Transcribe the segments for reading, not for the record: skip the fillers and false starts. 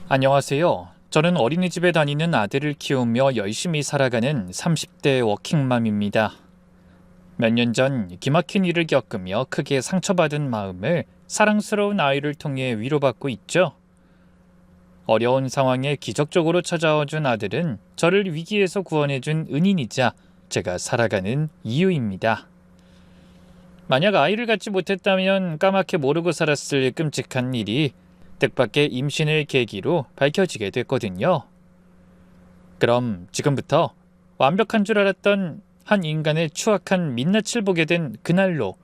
안녕하세요. 저는 어린이집에 다니는 아들을 키우며 열심히 살아가는 30대 워킹맘입니다. 몇 년 전 기막힌 일을 겪으며 크게 상처받은 마음을 사랑스러운 아이를 통해 위로받고 있죠. 어려운 상황에 기적적으로 찾아와준 아들은 저를 위기에서 구원해준 은인이자 제가 살아가는 이유입니다. 만약 아이를 갖지 못했다면 까맣게 모르고 살았을 끔찍한 일이 뜻밖의 임신을 계기로 밝혀지게 됐거든요. 그럼 지금부터 완벽한 줄 알았던 한 인간의 추악한 민낯을 보게 된 그날로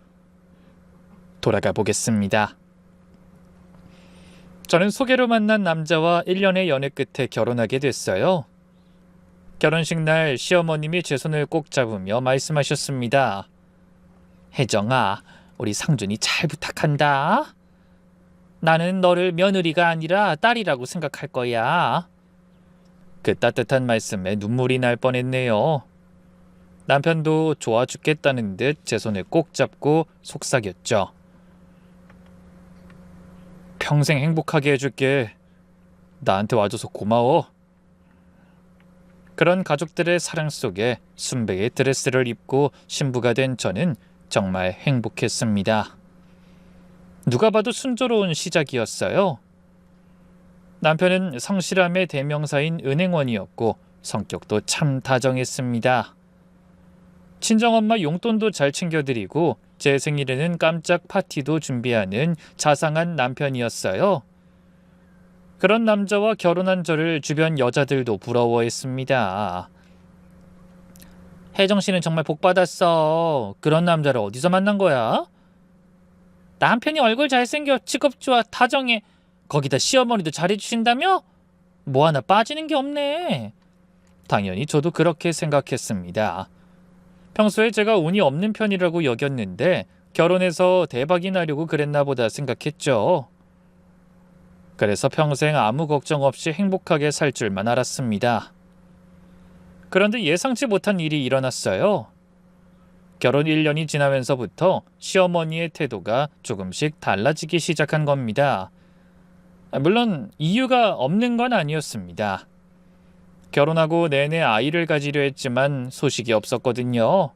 돌아가 보겠습니다. 저는 소개로 만난 남자와 1년의 연애 끝에 결혼하게 됐어요. 결혼식 날 시어머님이 제 손을 꼭 잡으며 말씀하셨습니다. 혜정아, 우리 상준이 잘 부탁한다. 나는 너를 며느리가 아니라 딸이라고 생각할 거야. 그 따뜻한 말씀에 눈물이 날 뻔했네요. 남편도 좋아 죽겠다는 듯 제 손을 꼭 잡고 속삭였죠. 평생 행복하게 해줄게. 나한테 와줘서 고마워. 그런 가족들의 사랑 속에 순백의 드레스를 입고 신부가 된 저는 정말 행복했습니다. 누가 봐도 순조로운 시작이었어요. 남편은 성실함의 대명사인 은행원이었고 성격도 참 다정했습니다. 친정엄마 용돈도 잘 챙겨드리고 제 생일에는 깜짝 파티도 준비하는 자상한 남편이었어요. 그런 남자와 결혼한 저를 주변 여자들도 부러워했습니다. 혜정 씨는 정말 복 받았어. 그런 남자를 어디서 만난 거야? 남편이 얼굴 잘생겨, 직업 좋아, 다정해. 거기다 시어머니도 잘해주신다며? 뭐 하나 빠지는 게 없네. 당연히 저도 그렇게 생각했습니다. 평소에 제가 운이 없는 편이라고 여겼는데 결혼해서 대박이 나려고 그랬나 보다 생각했죠. 그래서 평생 아무 걱정 없이 행복하게 살 줄만 알았습니다. 그런데 예상치 못한 일이 일어났어요. 결혼 1년이 지나면서부터 시어머니의 태도가 조금씩 달라지기 시작한 겁니다. 물론 이유가 없는 건 아니었습니다. 결혼하고 내내 아이를 가지려 했지만 소식이 없었거든요.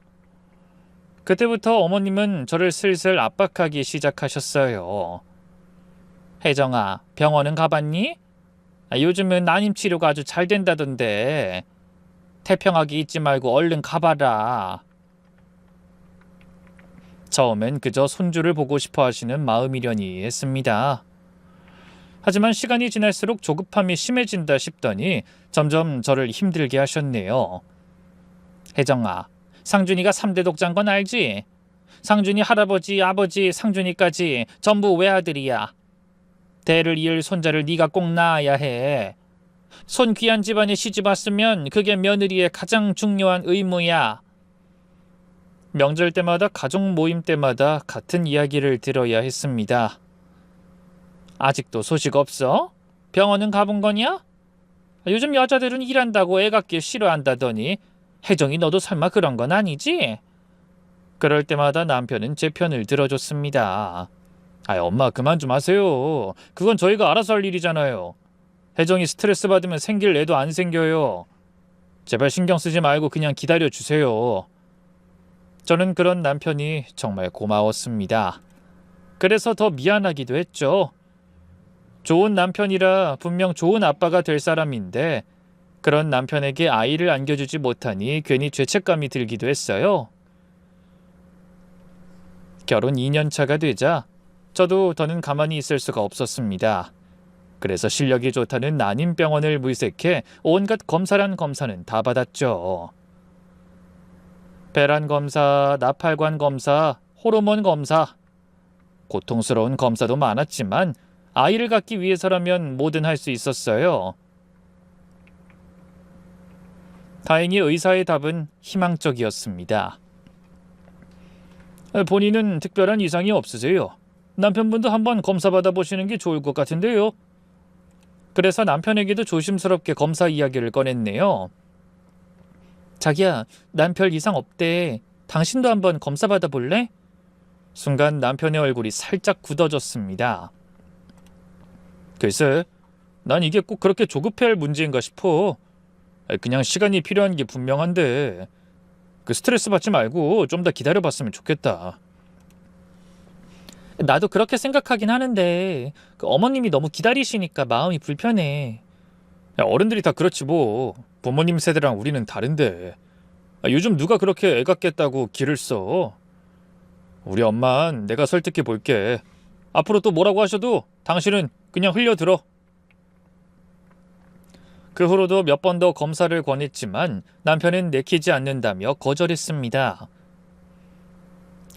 그때부터 어머님은 저를 슬슬 압박하기 시작하셨어요. 혜정아, 병원은 가봤니? 요즘은 난임 치료가 아주 잘 된다던데. 태평하게 있지 말고 얼른 가봐라. 처음엔 그저 손주를 보고 싶어 하시는 마음이려니 했습니다. 하지만 시간이 지날수록 조급함이 심해진다 싶더니 점점 저를 힘들게 하셨네요. 혜정아, 상준이가 3대 독자인 건 알지? 상준이 할아버지, 아버지, 상준이까지 전부 외아들이야. 대를 이을 손자를 네가 꼭 낳아야 해. 손 귀한 집안에 시집 왔으면 그게 며느리의 가장 중요한 의무야. 명절 때마다 가족 모임 때마다 같은 이야기를 들어야 했습니다. 아직도 소식 없어? 병원은 가본 거냐? 요즘 여자들은 일한다고 애 갖기 싫어한다더니 혜정이 너도 설마 그런 건 아니지? 그럴 때마다 남편은 제 편을 들어줬습니다. 엄마 그만 좀 하세요. 그건 저희가 알아서 할 일이잖아요. 혜정이 스트레스 받으면 생길 애도 안 생겨요. 제발 신경 쓰지 말고 그냥 기다려주세요. 저는 그런 남편이 정말 고마웠습니다. 그래서 더 미안하기도 했죠. 좋은 남편이라 분명 좋은 아빠가 될 사람인데 그런 남편에게 아이를 안겨주지 못하니 괜히 죄책감이 들기도 했어요. 결혼 2년 차가 되자 저도 더는 가만히 있을 수가 없었습니다. 그래서 실력이 좋다는 난임병원을 물색해 온갖 검사란 검사는 다 받았죠. 배란 검사, 나팔관 검사, 호르몬 검사. 고통스러운 검사도 많았지만 아이를 갖기 위해서라면 뭐든 할 수 있었어요. 다행히 의사의 답은 희망적이었습니다. 본인은 특별한 이상이 없으세요. 남편분도 한번 검사 받아보시는 게 좋을 것 같은데요. 그래서 남편에게도 조심스럽게 검사 이야기를 꺼냈네요. 자기야, 난 별 이상 없대. 당신도 한번 검사 받아볼래? 순간 남편의 얼굴이 살짝 굳어졌습니다. 글쎄, 난 이게 꼭 그렇게 조급해할 문제인가 싶어. 그냥 시간이 필요한 게 분명한데 그 스트레스 받지 말고 좀 더 기다려봤으면 좋겠다. 나도 그렇게 생각하긴 하는데 그 어머님이 너무 기다리시니까 마음이 불편해. 야, 어른들이 다 그렇지 뭐. 부모님 세대랑 우리는 다른데. 요즘 누가 그렇게 애 같겠다고 기를 써. 우리 엄만 내가 설득해 볼게. 앞으로 또 뭐라고 하셔도 당신은 그냥 흘려들어. 그 후로도 몇 번 더 검사를 권했지만 남편은 내키지 않는다며 거절했습니다.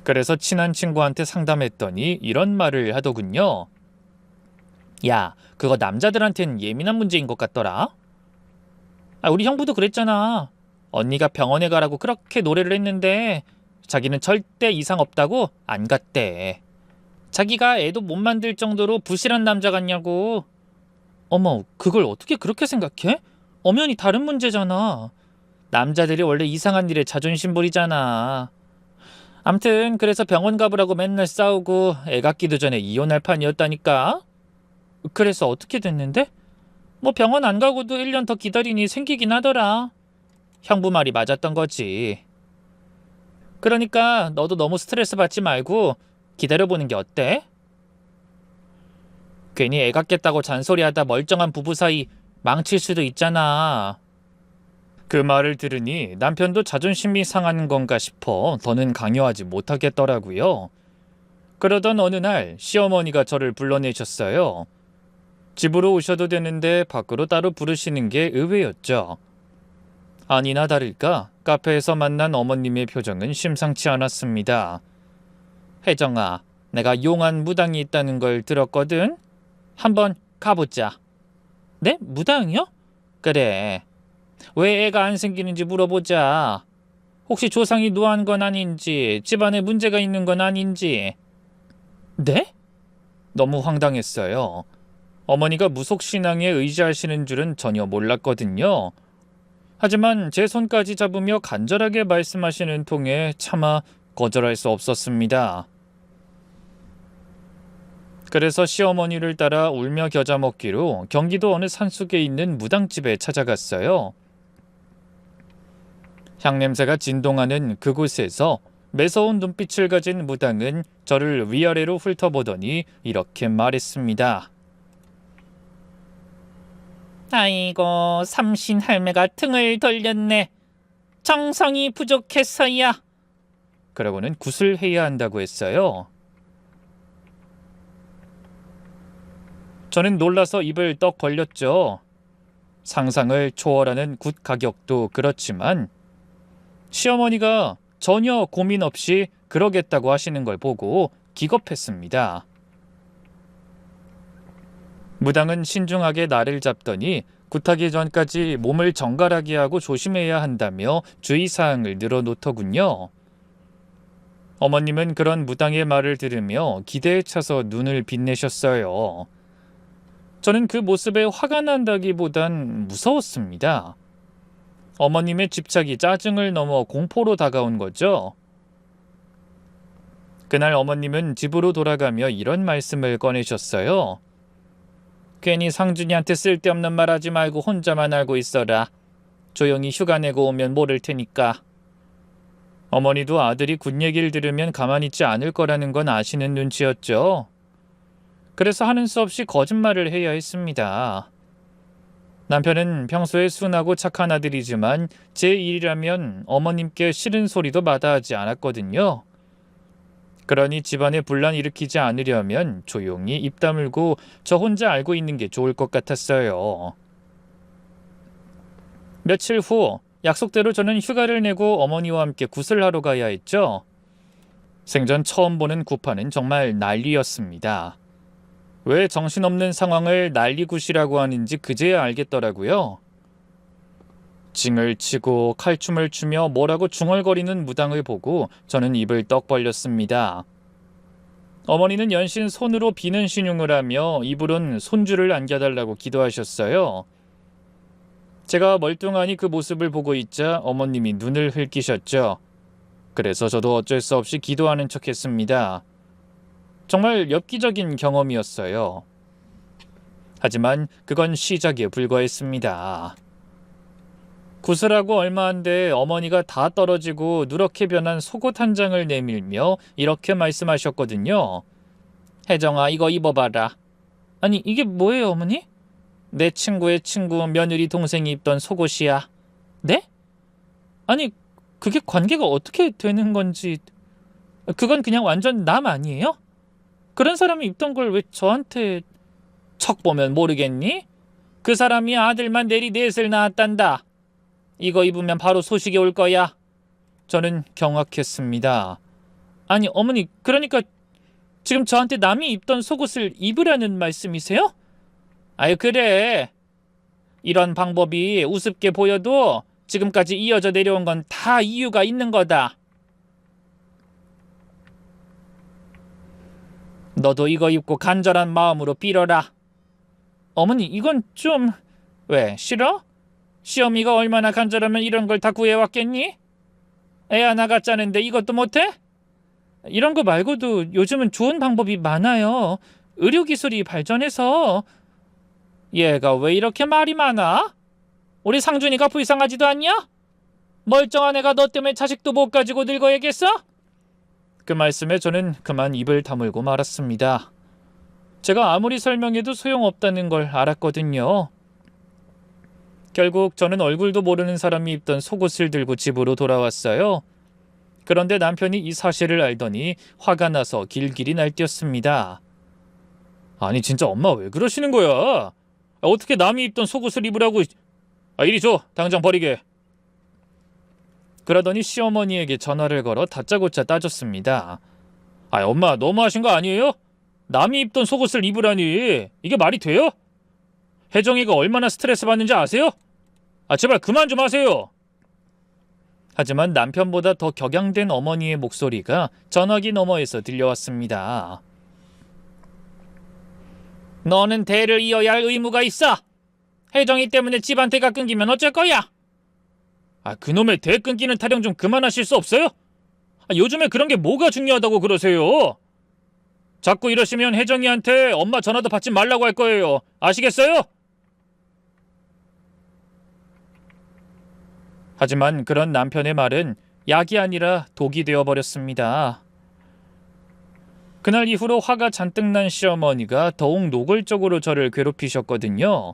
그래서 친한 친구한테 상담했더니 이런 말을 하더군요. 야, 그거 남자들한텐 예민한 문제인 것 같더라. 우리 형부도 그랬잖아. 언니가 병원에 가라고 그렇게 노래를 했는데 자기는 절대 이상 없다고 안 갔대. 자기가 애도 못 만들 정도로 부실한 남자 같냐고. 어머, 그걸 어떻게 그렇게 생각해? 엄연히 다른 문제잖아. 남자들이 원래 이상한 일에 자존심 부리잖아. 암튼 그래서 병원 가보라고 맨날 싸우고 애 갖기도 전에 이혼할 판이었다니까. 그래서 어떻게 됐는데? 뭐 병원 안 가고도 1년 더 기다리니 생기긴 하더라. 형부 말이 맞았던 거지. 그러니까 너도 너무 스트레스 받지 말고 기다려보는 게 어때? 괜히 애 갖겠다고 잔소리하다 멀쩡한 부부 사이 망칠 수도 있잖아. 그 말을 들으니 남편도 자존심이 상한 건가 싶어 더는 강요하지 못하겠더라고요. 그러던 어느 날 시어머니가 저를 불러내셨어요. 집으로 오셔도 되는데 밖으로 따로 부르시는 게 의외였죠. 아니나 다를까 카페에서 만난 어머님의 표정은 심상치 않았습니다. 혜정아, 내가 용한 무당이 있다는 걸 들었거든. 한번 가보자. 네? 무당이요? 그래. 왜 애가 안 생기는지 물어보자. 혹시 조상이 노한 건 아닌지, 집안에 문제가 있는 건 아닌지. 네? 너무 황당했어요. 어머니가 무속신앙에 의지하시는 줄은 전혀 몰랐거든요. 하지만 제 손까지 잡으며 간절하게 말씀하시는 통에 차마 거절할 수 없었습니다. 그래서 시어머니를 따라 울며 겨자 먹기로 경기도 어느 산속에 있는 무당집에 찾아갔어요. 향냄새가 진동하는 그곳에서 매서운 눈빛을 가진 무당은 저를 위아래로 훑어보더니 이렇게 말했습니다. 아이고, 삼신 할매가 등을 돌렸네. 정성이 부족해서야. 그러고는 굿을 해야 한다고 했어요. 저는 놀라서 입을 떡 벌렸죠. 상상을 초월하는 굿 가격도 그렇지만 시어머니가 전혀 고민 없이 그러겠다고 하시는 걸 보고 기겁했습니다. 무당은 신중하게 나를 잡더니 굿하기 전까지 몸을 정갈하게 하고 조심해야 한다며 주의사항을 늘어놓더군요. 어머님은 그런 무당의 말을 들으며 기대에 차서 눈을 빛내셨어요. 저는 그 모습에 화가 난다기보단 무서웠습니다. 어머님의 집착이 짜증을 넘어 공포로 다가온 거죠. 그날 어머님은 집으로 돌아가며 이런 말씀을 꺼내셨어요. 괜히 상준이한테 쓸데없는 말 하지 말고 혼자만 알고 있어라. 조용히 휴가 내고 오면 모를 테니까. 어머니도 아들이 굿 얘기를 들으면 가만히 있지 않을 거라는 건 아시는 눈치였죠. 그래서 하는 수 없이 거짓말을 해야 했습니다. 남편은 평소에 순하고 착한 아들이지만 제 일이라면 어머님께 싫은 소리도 마다하지 않았거든요. 그러니 집안에 분란 일으키지 않으려면 조용히 입 다물고 저 혼자 알고 있는 게 좋을 것 같았어요. 며칠 후 약속대로 저는 휴가를 내고 어머니와 함께 굿을 하러 가야 했죠. 생전 처음 보는 굿파는 정말 난리였습니다. 왜 정신없는 상황을 난리굿이라고 하는지 그제야 알겠더라고요. 징을 치고 칼춤을 추며 뭐라고 중얼거리는 무당을 보고 저는 입을 떡 벌렸습니다. 어머니는 연신 손으로 비는 신용을 하며 입으론 손주를 안겨달라고 기도하셨어요. 제가 멀뚱하니 그 모습을 보고 있자 어머님이 눈을 흘기셨죠. 그래서 저도 어쩔 수 없이 기도하는 척했습니다. 정말 엽기적인 경험이었어요. 하지만 그건 시작에 불과했습니다. 구슬하고 얼마 안 돼 어머니가 다 떨어지고 누렇게 변한 속옷 한 장을 내밀며 이렇게 말씀하셨거든요. 혜정아, 이거 입어봐라. 아니, 이게 뭐예요, 어머니? 내 친구의 친구 며느리 동생이 입던 속옷이야. 네? 아니, 그게 관계가 어떻게 되는 건지. 그건 그냥 완전 남 아니에요? 그런 사람이 입던 걸 왜 저한테... 척 보면 모르겠니? 그 사람이 아들만 내리 넷을 낳았단다. 이거 입으면 바로 소식이 올 거야. 저는 경악했습니다. 아니, 어머니, 그러니까 지금 저한테 남이 입던 속옷을 입으라는 말씀이세요? 아유, 그래. 이런 방법이 우습게 보여도 지금까지 이어져 내려온 건 다 이유가 있는 거다. 너도 이거 입고 간절한 마음으로 빌어라. 어머니, 이건 좀... 왜, 싫어? 시어미가 얼마나 간절하면 이런 걸 다 구해왔겠니? 애 하나 갖자는데 이것도 못해? 이런 거 말고도 요즘은 좋은 방법이 많아요. 의료기술이 발전해서. 얘가 왜 이렇게 말이 많아? 우리 상준이가 불쌍하지도 않냐? 멀쩡한 애가 너 때문에 자식도 못 가지고 늙어야겠어? 그 말씀에 저는 그만 입을 다물고 말았습니다. 제가 아무리 설명해도 소용없다는 걸 알았거든요. 결국 저는 얼굴도 모르는 사람이 입던 속옷을 들고 집으로 돌아왔어요. 그런데 남편이 이 사실을 알더니 화가 나서 길길이 날뛰었습니다. 아니, 진짜 엄마 왜 그러시는 거야? 어떻게 남이 입던 속옷을 입으라고... 이리 줘, 당장 버리게. 그러더니 시어머니에게 전화를 걸어 다짜고짜 따졌습니다. 엄마, 너무하신 거 아니에요? 남이 입던 속옷을 입으라니, 이게 말이 돼요? 혜정이가 얼마나 스트레스 받는지 아세요? 제발 그만 좀 하세요. 하지만 남편보다 더 격양된 어머니의 목소리가 전화기 너머에서 들려왔습니다. 너는 대를 이어야 할 의무가 있어. 혜정이 때문에 집안 대가 끊기면 어쩔 거야? 그놈의 대 끊기는 타령 좀 그만하실 수 없어요? 요즘에 그런 게 뭐가 중요하다고 그러세요? 자꾸 이러시면 혜정이한테 엄마 전화도 받지 말라고 할 거예요. 아시겠어요? 하지만 그런 남편의 말은 약이 아니라 독이 되어버렸습니다. 그날 이후로 화가 잔뜩 난 시어머니가 더욱 노골적으로 저를 괴롭히셨거든요.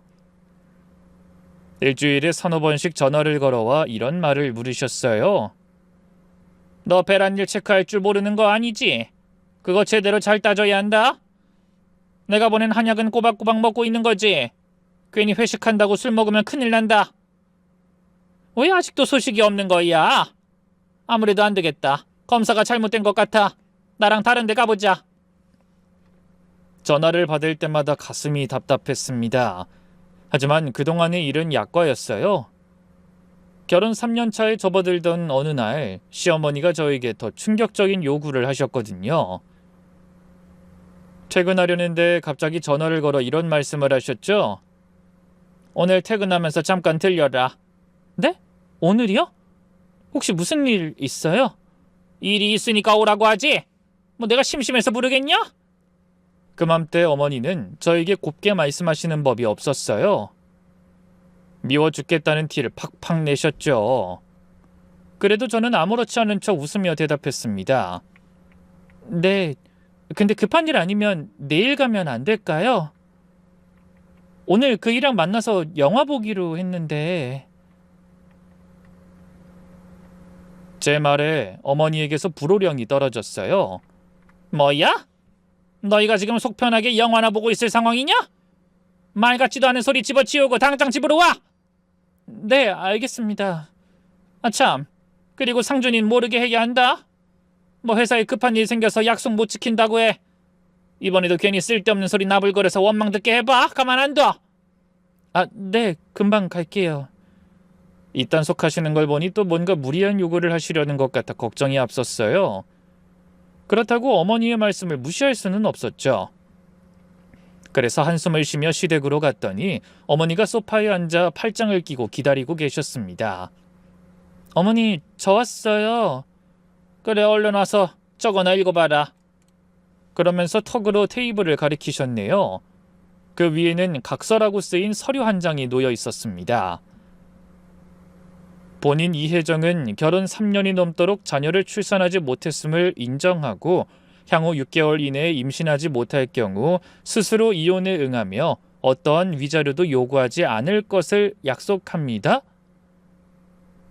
일주일에 3-4번씩 전화를 걸어와 이런 말을 물으셨어요. 너 배란일 체크할 줄 모르는 거 아니지? 그거 제대로 잘 따져야 한다. 내가 보낸 한약은 꼬박꼬박 먹고 있는 거지. 괜히 회식한다고 술 먹으면 큰일 난다. 왜 아직도 소식이 없는 거야? 아무래도 안 되겠다. 검사가 잘못된 것 같아. 나랑 다른 데 가보자. 전화를 받을 때마다 가슴이 답답했습니다. 하지만 그동안의 일은 약과였어요. 결혼 3년 차에 접어들던 어느 날 시어머니가 저에게 더 충격적인 요구를 하셨거든요. 퇴근하려는데 갑자기 전화를 걸어 이런 말씀을 하셨죠. 오늘 퇴근하면서 잠깐 들려라. 네? 오늘이요? 혹시 무슨 일 있어요? 일이 있으니까 오라고 하지. 뭐 내가 심심해서 부르겠냐? 그맘때 어머니는 저에게 곱게 말씀하시는 법이 없었어요. 미워 죽겠다는 티를 팍팍 내셨죠. 그래도 저는 아무렇지 않은 척 웃으며 대답했습니다. 네, 근데 급한 일 아니면 내일 가면 안 될까요? 오늘 그 일랑 만나서 영화 보기로 했는데... 제 말에 어머니에게서 불호령이 떨어졌어요. 뭐야? 너희가 지금 속 편하게 영화나 보고 있을 상황이냐? 말 같지도 않은 소리 집어치우고 당장 집으로 와! 네, 알겠습니다. 참, 그리고 상준이는 모르게 해야 한다. 뭐 회사에 급한 일 생겨서 약속 못 지킨다고 해. 이번에도 괜히 쓸데없는 소리 나불거려서 원망 듣게 해봐. 가만 안 둬. 네, 금방 갈게요. 이딴 속 하시는 걸 보니 또 뭔가 무리한 요구를 하시려는 것 같아 걱정이 앞섰어요. 그렇다고 어머니의 말씀을 무시할 수는 없었죠. 그래서 한숨을 쉬며 시댁으로 갔더니 어머니가 소파에 앉아 팔짱을 끼고 기다리고 계셨습니다. 어머니, 저 왔어요. 그래, 얼른 와서 저거나 읽어봐라. 그러면서 턱으로 테이블을 가리키셨네요. 그 위에는 각서라고 쓰인 서류 한 장이 놓여 있었습니다. 본인 이혜정은 결혼 3년이 넘도록 자녀를 출산하지 못했음을 인정하고 향후 6개월 이내에 임신하지 못할 경우 스스로 이혼에 응하며 어떠한 위자료도 요구하지 않을 것을 약속합니다.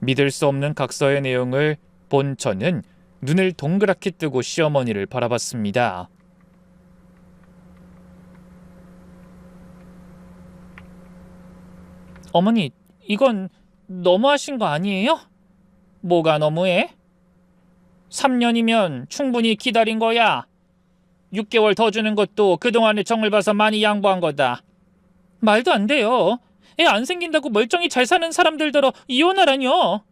믿을 수 없는 각서의 내용을 본 저는 눈을 동그랗게 뜨고 시어머니를 바라봤습니다. 어머니, 이건 너무하신 거 아니에요? 뭐가 너무해? 3년이면 충분히 기다린 거야. 6개월 더 주는 것도 그동안의 정을 봐서 많이 양보한 거다. 말도 안 돼요. 애 안 생긴다고 멀쩡히 잘 사는 사람들더러 이혼하라뇨.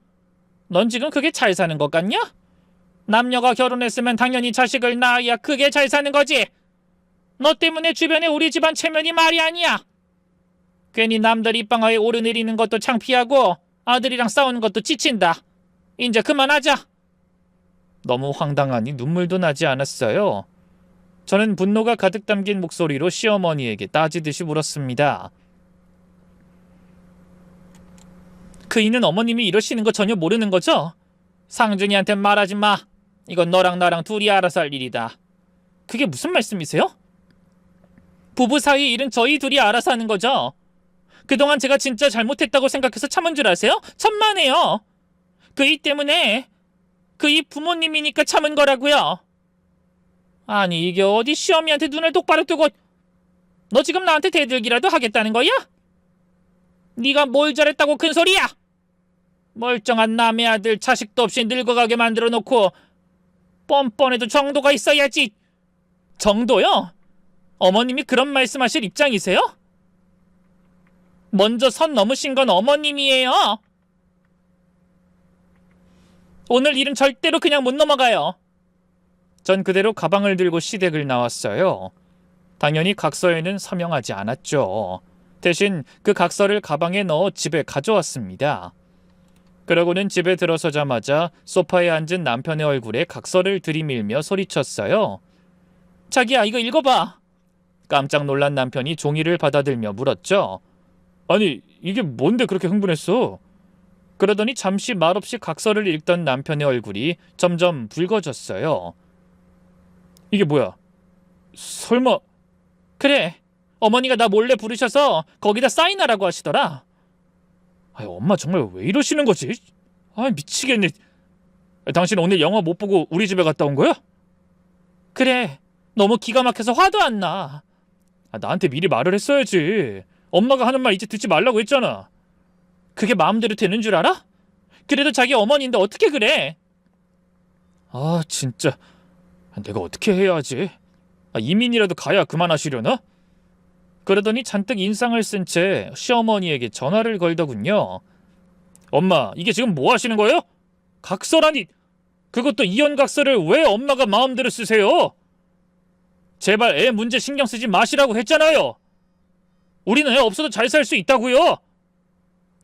넌 지금 그게 잘 사는 것 같냐? 남녀가 결혼했으면 당연히 자식을 낳아야 그게 잘 사는 거지. 너 때문에 주변에 우리 집안 체면이 말이 아니야. 괜히 남들 입방아에 오르내리는 것도 창피하고 아들이랑 싸우는 것도 지친다. 이제 그만하자. 너무 황당하니 눈물도 나지 않았어요. 저는 분노가 가득 담긴 목소리로 시어머니에게 따지듯이 물었습니다. 그이는 어머님이 이러시는 거 전혀 모르는 거죠? 상준이한테 말하지 마. 이건 너랑 나랑 둘이 알아서 할 일이다. 그게 무슨 말씀이세요? 부부 사이 일은 저희 둘이 알아서 하는 거죠. 그동안 제가 진짜 잘못했다고 생각해서 참은 줄 아세요? 천만에요. 그이 때문에 그이 부모님이니까 참은 거라고요. 아니 이게 어디 시어미한테 눈을 똑바로 뜨고 너 지금 나한테 대들기라도 하겠다는 거야? 네가 뭘 잘했다고 큰 소리야? 멀쩡한 남의 아들 자식도 없이 늙어가게 만들어 놓고 뻔뻔해도 정도가 있어야지. 정도요? 어머님이 그런 말씀하실 입장이세요? 먼저 선 넘으신 건 어머님이에요. 오늘 일은 절대로 그냥 못 넘어가요. 전 그대로 가방을 들고 시댁을 나왔어요. 당연히 각서에는 서명하지 않았죠. 대신 그 각서를 가방에 넣어 집에 가져왔습니다. 그러고는 집에 들어서자마자 소파에 앉은 남편의 얼굴에 각서를 들이밀며 소리쳤어요. 자기야, 이거 읽어봐. 깜짝 놀란 남편이 종이를 받아들며 물었죠. 아니, 이게 뭔데 그렇게 흥분했어? 그러더니 잠시 말없이 각서를 읽던 남편의 얼굴이 점점 붉어졌어요. 이게 뭐야? 설마... 그래, 어머니가 나 몰래 부르셔서 거기다 사인하라고 하시더라. 아이, 엄마 정말 왜 이러시는 거지? 아, 미치겠네. 당신 오늘 영화 못 보고 우리 집에 갔다 온 거야? 그래, 너무 기가 막혀서 화도 안 나. 나한테 미리 말을 했어야지. 엄마가 하는 말 이제 듣지 말라고 했잖아. 그게 마음대로 되는 줄 알아? 그래도 자기 어머니인데 어떻게 그래? 아, 진짜 내가 어떻게 해야 하지? 이민이라도 가야 그만하시려나? 그러더니 잔뜩 인상을 쓴 채 시어머니에게 전화를 걸더군요. 엄마, 이게 지금 뭐 하시는 거예요? 각서라니, 그것도 이혼 각서를 왜 엄마가 마음대로 쓰세요? 제발 애 문제 신경 쓰지 마시라고 했잖아요. 우리는 애 없어도 잘 살 수 있다고요.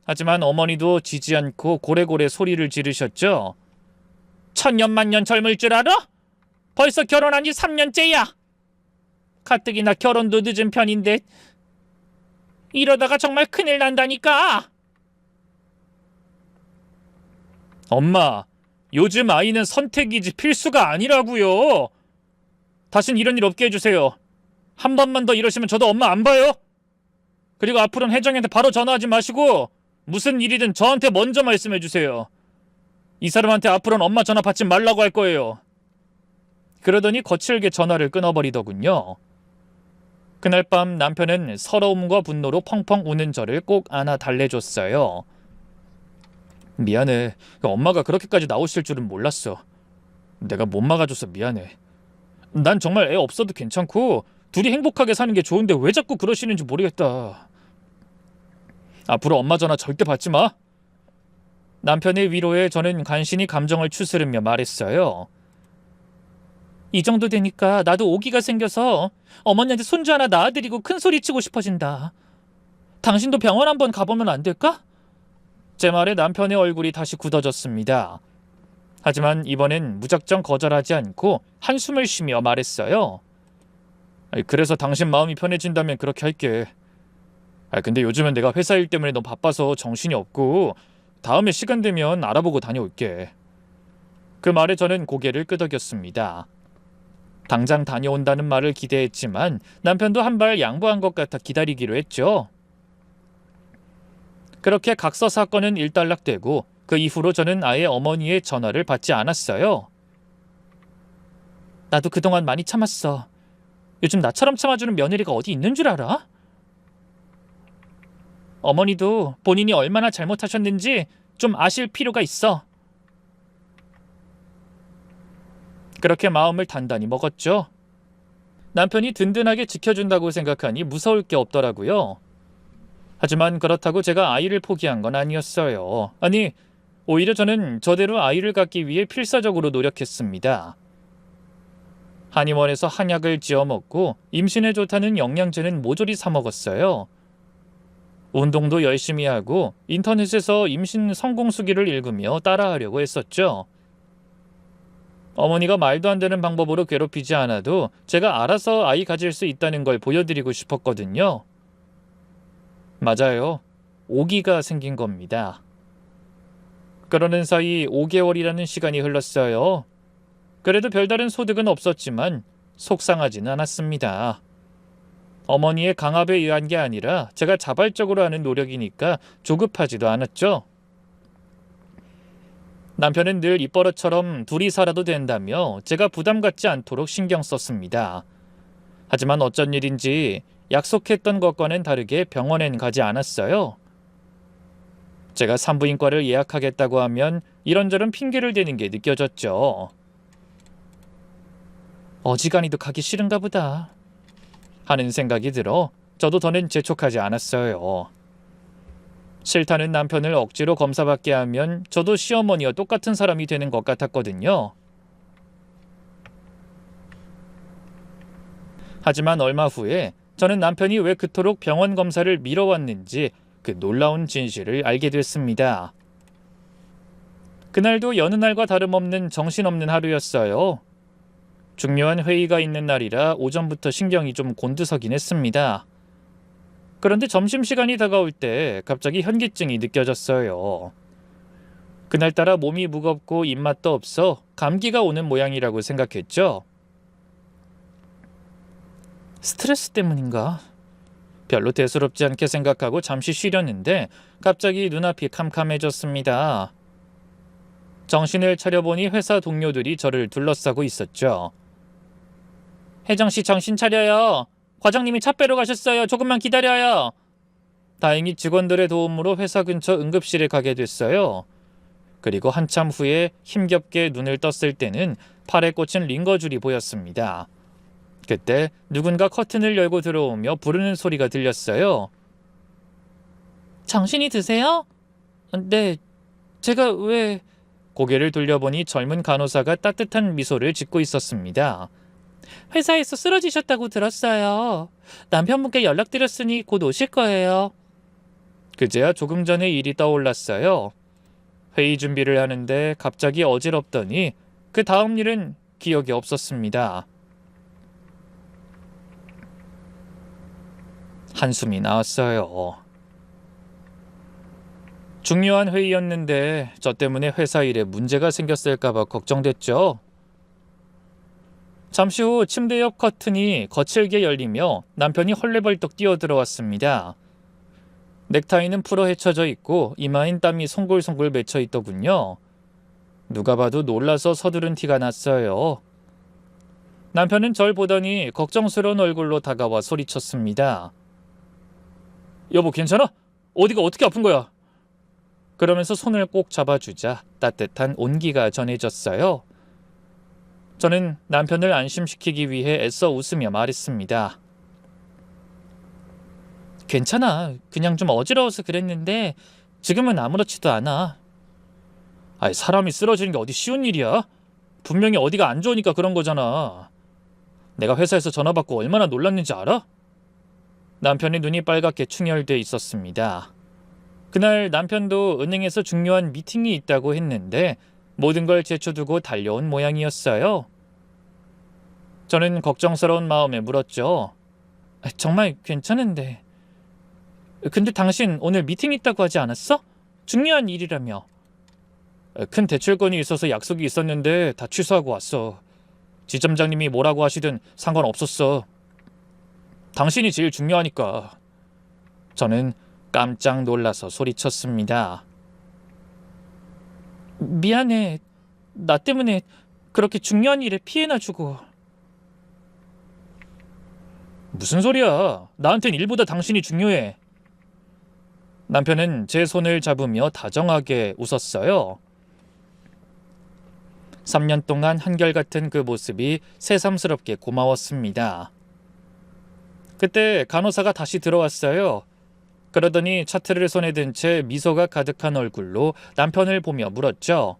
하지만 어머니도 지지 않고 고래고래 소리를 지르셨죠. 천년만년 젊을 줄 알아? 벌써 결혼한 지 3년째야. 가뜩이나 결혼도 늦은 편인데 이러다가 정말 큰일 난다니까. 엄마, 요즘 아이는 선택이지 필수가 아니라고요. 다신 이런 일 없게 해주세요. 한 번만 더 이러시면 저도 엄마 안 봐요. 그리고 앞으로는 혜정이한테 바로 전화하지 마시고 무슨 일이든 저한테 먼저 말씀해주세요. 이 사람한테 앞으로는 엄마 전화 받지 말라고 할 거예요. 그러더니 거칠게 전화를 끊어버리더군요. 그날 밤 남편은 서러움과 분노로 펑펑 우는 저를 꼭 안아 달래줬어요. 미안해. 엄마가 그렇게까지 나오실 줄은 몰랐어. 내가 못 막아줘서 미안해. 난 정말 애 없어도 괜찮고 둘이 행복하게 사는 게 좋은데 왜 자꾸 그러시는지 모르겠다. 앞으로 엄마 전화 절대 받지 마. 남편의 위로에 저는 간신히 감정을 추스르며 말했어요. 이 정도 되니까 나도 오기가 생겨서 어머니한테 손주 하나 낳아드리고 큰 소리치고 싶어진다. 당신도 병원 한번 가보면 안 될까? 제 말에 남편의 얼굴이 다시 굳어졌습니다. 하지만 이번엔 무작정 거절하지 않고 한숨을 쉬며 말했어요. 그래서 당신 마음이 편해진다면 그렇게 할게. 근데 요즘은 내가 회사 일 때문에 너무 바빠서 정신이 없고 다음에 시간 되면 알아보고 다녀올게. 그 말에 저는 고개를 끄덕였습니다. 당장 다녀온다는 말을 기대했지만 남편도 한 발 양보한 것 같아 기다리기로 했죠. 그렇게 각서 사건은 일단락되고 그 이후로 저는 아예 어머니의 전화를 받지 않았어요. 나도 그동안 많이 참았어. 요즘 나처럼 참아주는 며느리가 어디 있는 줄 알아? 어머니도 본인이 얼마나 잘못하셨는지 좀 아실 필요가 있어. 그렇게 마음을 단단히 먹었죠. 남편이 든든하게 지켜준다고 생각하니 무서울 게 없더라고요. 하지만 그렇다고 제가 아이를 포기한 건 아니었어요. 아니, 오히려 저는 저대로 아이를 갖기 위해 필사적으로 노력했습니다. 한의원에서 한약을 지어 먹고 임신에 좋다는 영양제는 모조리 사 먹었어요. 운동도 열심히 하고 인터넷에서 임신 성공 수기를 읽으며 따라하려고 했었죠. 어머니가 말도 안 되는 방법으로 괴롭히지 않아도 제가 알아서 아이 가질 수 있다는 걸 보여드리고 싶었거든요. 맞아요. 오기가 생긴 겁니다. 그러는 사이 5개월이라는 시간이 흘렀어요. 그래도 별다른 소득은 없었지만 속상하지는 않았습니다. 어머니의 강압에 의한 게 아니라 제가 자발적으로 하는 노력이니까 조급하지도 않았죠. 남편은 늘 입버릇처럼 둘이 살아도 된다며 제가 부담 갖지 않도록 신경 썼습니다. 하지만 어쩐 일인지 약속했던 것과는 다르게 병원엔 가지 않았어요. 제가 산부인과를 예약하겠다고 하면 이런저런 핑계를 대는 게 느껴졌죠. 어지간히도 가기 싫은가 보다 하는 생각이 들어 저도 더는 재촉하지 않았어요. 싫다는 남편을 억지로 검사받게 하면 저도 시어머니와 똑같은 사람이 되는 것 같았거든요. 하지만 얼마 후에 저는 남편이 왜 그토록 병원 검사를 미뤄왔는지 그 놀라운 진실을 알게 됐습니다. 그날도 여느 날과 다름없는 정신없는 하루였어요. 중요한 회의가 있는 날이라 오전부터 신경이 좀 곤두서긴 했습니다. 그런데 점심시간이 다가올 때 갑자기 현기증이 느껴졌어요. 그날따라 몸이 무겁고 입맛도 없어 감기가 오는 모양이라고 생각했죠. 스트레스 때문인가? 별로 대수롭지 않게 생각하고 잠시 쉬려는데 갑자기 눈앞이 캄캄해졌습니다. 정신을 차려보니 회사 동료들이 저를 둘러싸고 있었죠. 혜정씨 정신 차려요. 과장님이 차 빼러 가셨어요. 조금만 기다려요. 다행히 직원들의 도움으로 회사 근처 응급실에 가게 됐어요. 그리고 한참 후에 힘겹게 눈을 떴을 때는 팔에 꽂힌 링거줄이 보였습니다. 그때 누군가 커튼을 열고 들어오며 부르는 소리가 들렸어요. 정신이 드세요? 네, 제가 왜... 고개를 돌려보니 젊은 간호사가 따뜻한 미소를 짓고 있었습니다. 회사에서 쓰러지셨다고 들었어요. 남편분께 연락드렸으니 곧 오실 거예요. 그제야 조금 전의 일이 떠올랐어요. 회의 준비를 하는데 갑자기 어지럽더니 그 다음 일은 기억이 없었습니다. 한숨이 나왔어요. 중요한 회의였는데 저 때문에 회사 일에 문제가 생겼을까봐 걱정됐죠. 잠시 후 침대 옆 커튼이 거칠게 열리며 남편이 헐레벌떡 뛰어들어왔습니다. 넥타이는 풀어 헤쳐져 있고 이마엔 땀이 송골송골 맺혀 있더군요. 누가 봐도 놀라서 서두른 티가 났어요. 남편은 절 보더니 걱정스러운 얼굴로 다가와 소리쳤습니다. 여보 괜찮아? 어디가 어떻게 아픈 거야? 그러면서 손을 꼭 잡아주자 따뜻한 온기가 전해졌어요. 저는 남편을 안심시키기 위해 애써 웃으며 말했습니다. 괜찮아. 그냥 좀 어지러워서 그랬는데 지금은 아무렇지도 않아. 사람이 쓰러지는 게 어디 쉬운 일이야? 분명히 어디가 안 좋으니까 그런 거잖아. 내가 회사에서 전화 받고 얼마나 놀랐는지 알아? 남편의 눈이 빨갛게 충혈돼 있었습니다. 그날 남편도 은행에서 중요한 미팅이 있다고 했는데 모든 걸 제쳐두고 달려온 모양이었어요. 저는 걱정스러운 마음에 물었죠. 정말 괜찮은데. 근데 당신 오늘 미팅 있다고 하지 않았어? 중요한 일이라며. 큰 대출건이 있어서 약속이 있었는데 다 취소하고 왔어. 지점장님이 뭐라고 하시든 상관없었어. 당신이 제일 중요하니까. 저는 깜짝 놀라서 소리쳤습니다. 미안해. 나 때문에 그렇게 중요한 일에 피해나 주고. 무슨 소리야. 나한텐 일보다 당신이 중요해. 남편은 제 손을 잡으며 다정하게 웃었어요. 3년 동안 한결같은 그 모습이 새삼스럽게 고마웠습니다. 그때 간호사가 다시 들어왔어요. 그러더니 차트를 손에 든 채 미소가 가득한 얼굴로 남편을 보며 물었죠.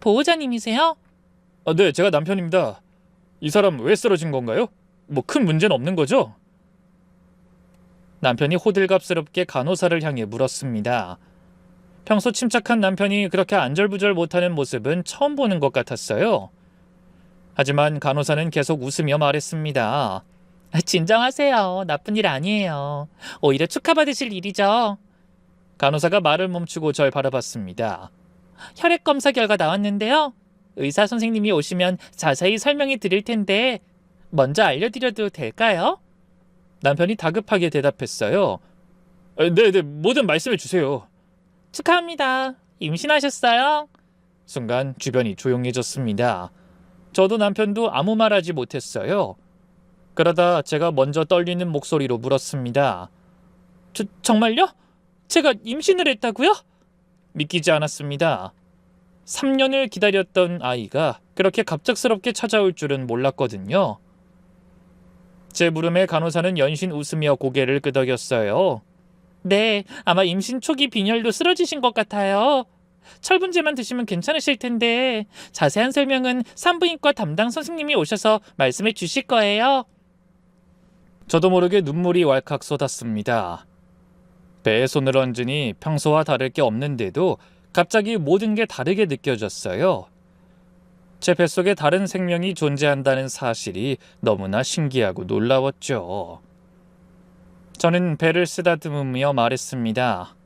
보호자님이세요? 네, 제가 남편입니다. 이 사람 왜 쓰러진 건가요? 뭐 큰 문제는 없는 거죠? 남편이 호들갑스럽게 간호사를 향해 물었습니다. 평소 침착한 남편이 그렇게 안절부절 못하는 모습은 처음 보는 것 같았어요. 하지만 간호사는 계속 웃으며 말했습니다. 진정하세요. 나쁜 일 아니에요. 오히려 축하받으실 일이죠. 간호사가 말을 멈추고 절 바라봤습니다. 혈액 검사 결과 나왔는데요. 의사 선생님이 오시면 자세히 설명해 드릴 텐데 먼저 알려드려도 될까요? 남편이 다급하게 대답했어요. 네, 뭐든 말씀해 주세요. 축하합니다. 임신하셨어요? 순간 주변이 조용해졌습니다. 저도 남편도 아무 말하지 못했어요. 그러다 제가 먼저 떨리는 목소리로 물었습니다. 정말요? 제가 임신을 했다고요? 믿기지 않았습니다. 3년을 기다렸던 아이가 그렇게 갑작스럽게 찾아올 줄은 몰랐거든요. 제 물음에 간호사는 연신 웃으며 고개를 끄덕였어요. 네, 아마 임신 초기 빈혈로 쓰러지신 것 같아요. 철분제만 드시면 괜찮으실 텐데 자세한 설명은 산부인과 담당 선생님이 오셔서 말씀해 주실 거예요. 저도 모르게 눈물이 왈칵 쏟았습니다. 배에 손을 얹으니 평소와 다를 게 없는데도 갑자기 모든 게 다르게 느껴졌어요. 제 뱃속에 다른 생명이 존재한다는 사실이 너무나 신기하고 놀라웠죠. 저는 배를 쓰다듬으며 말했습니다.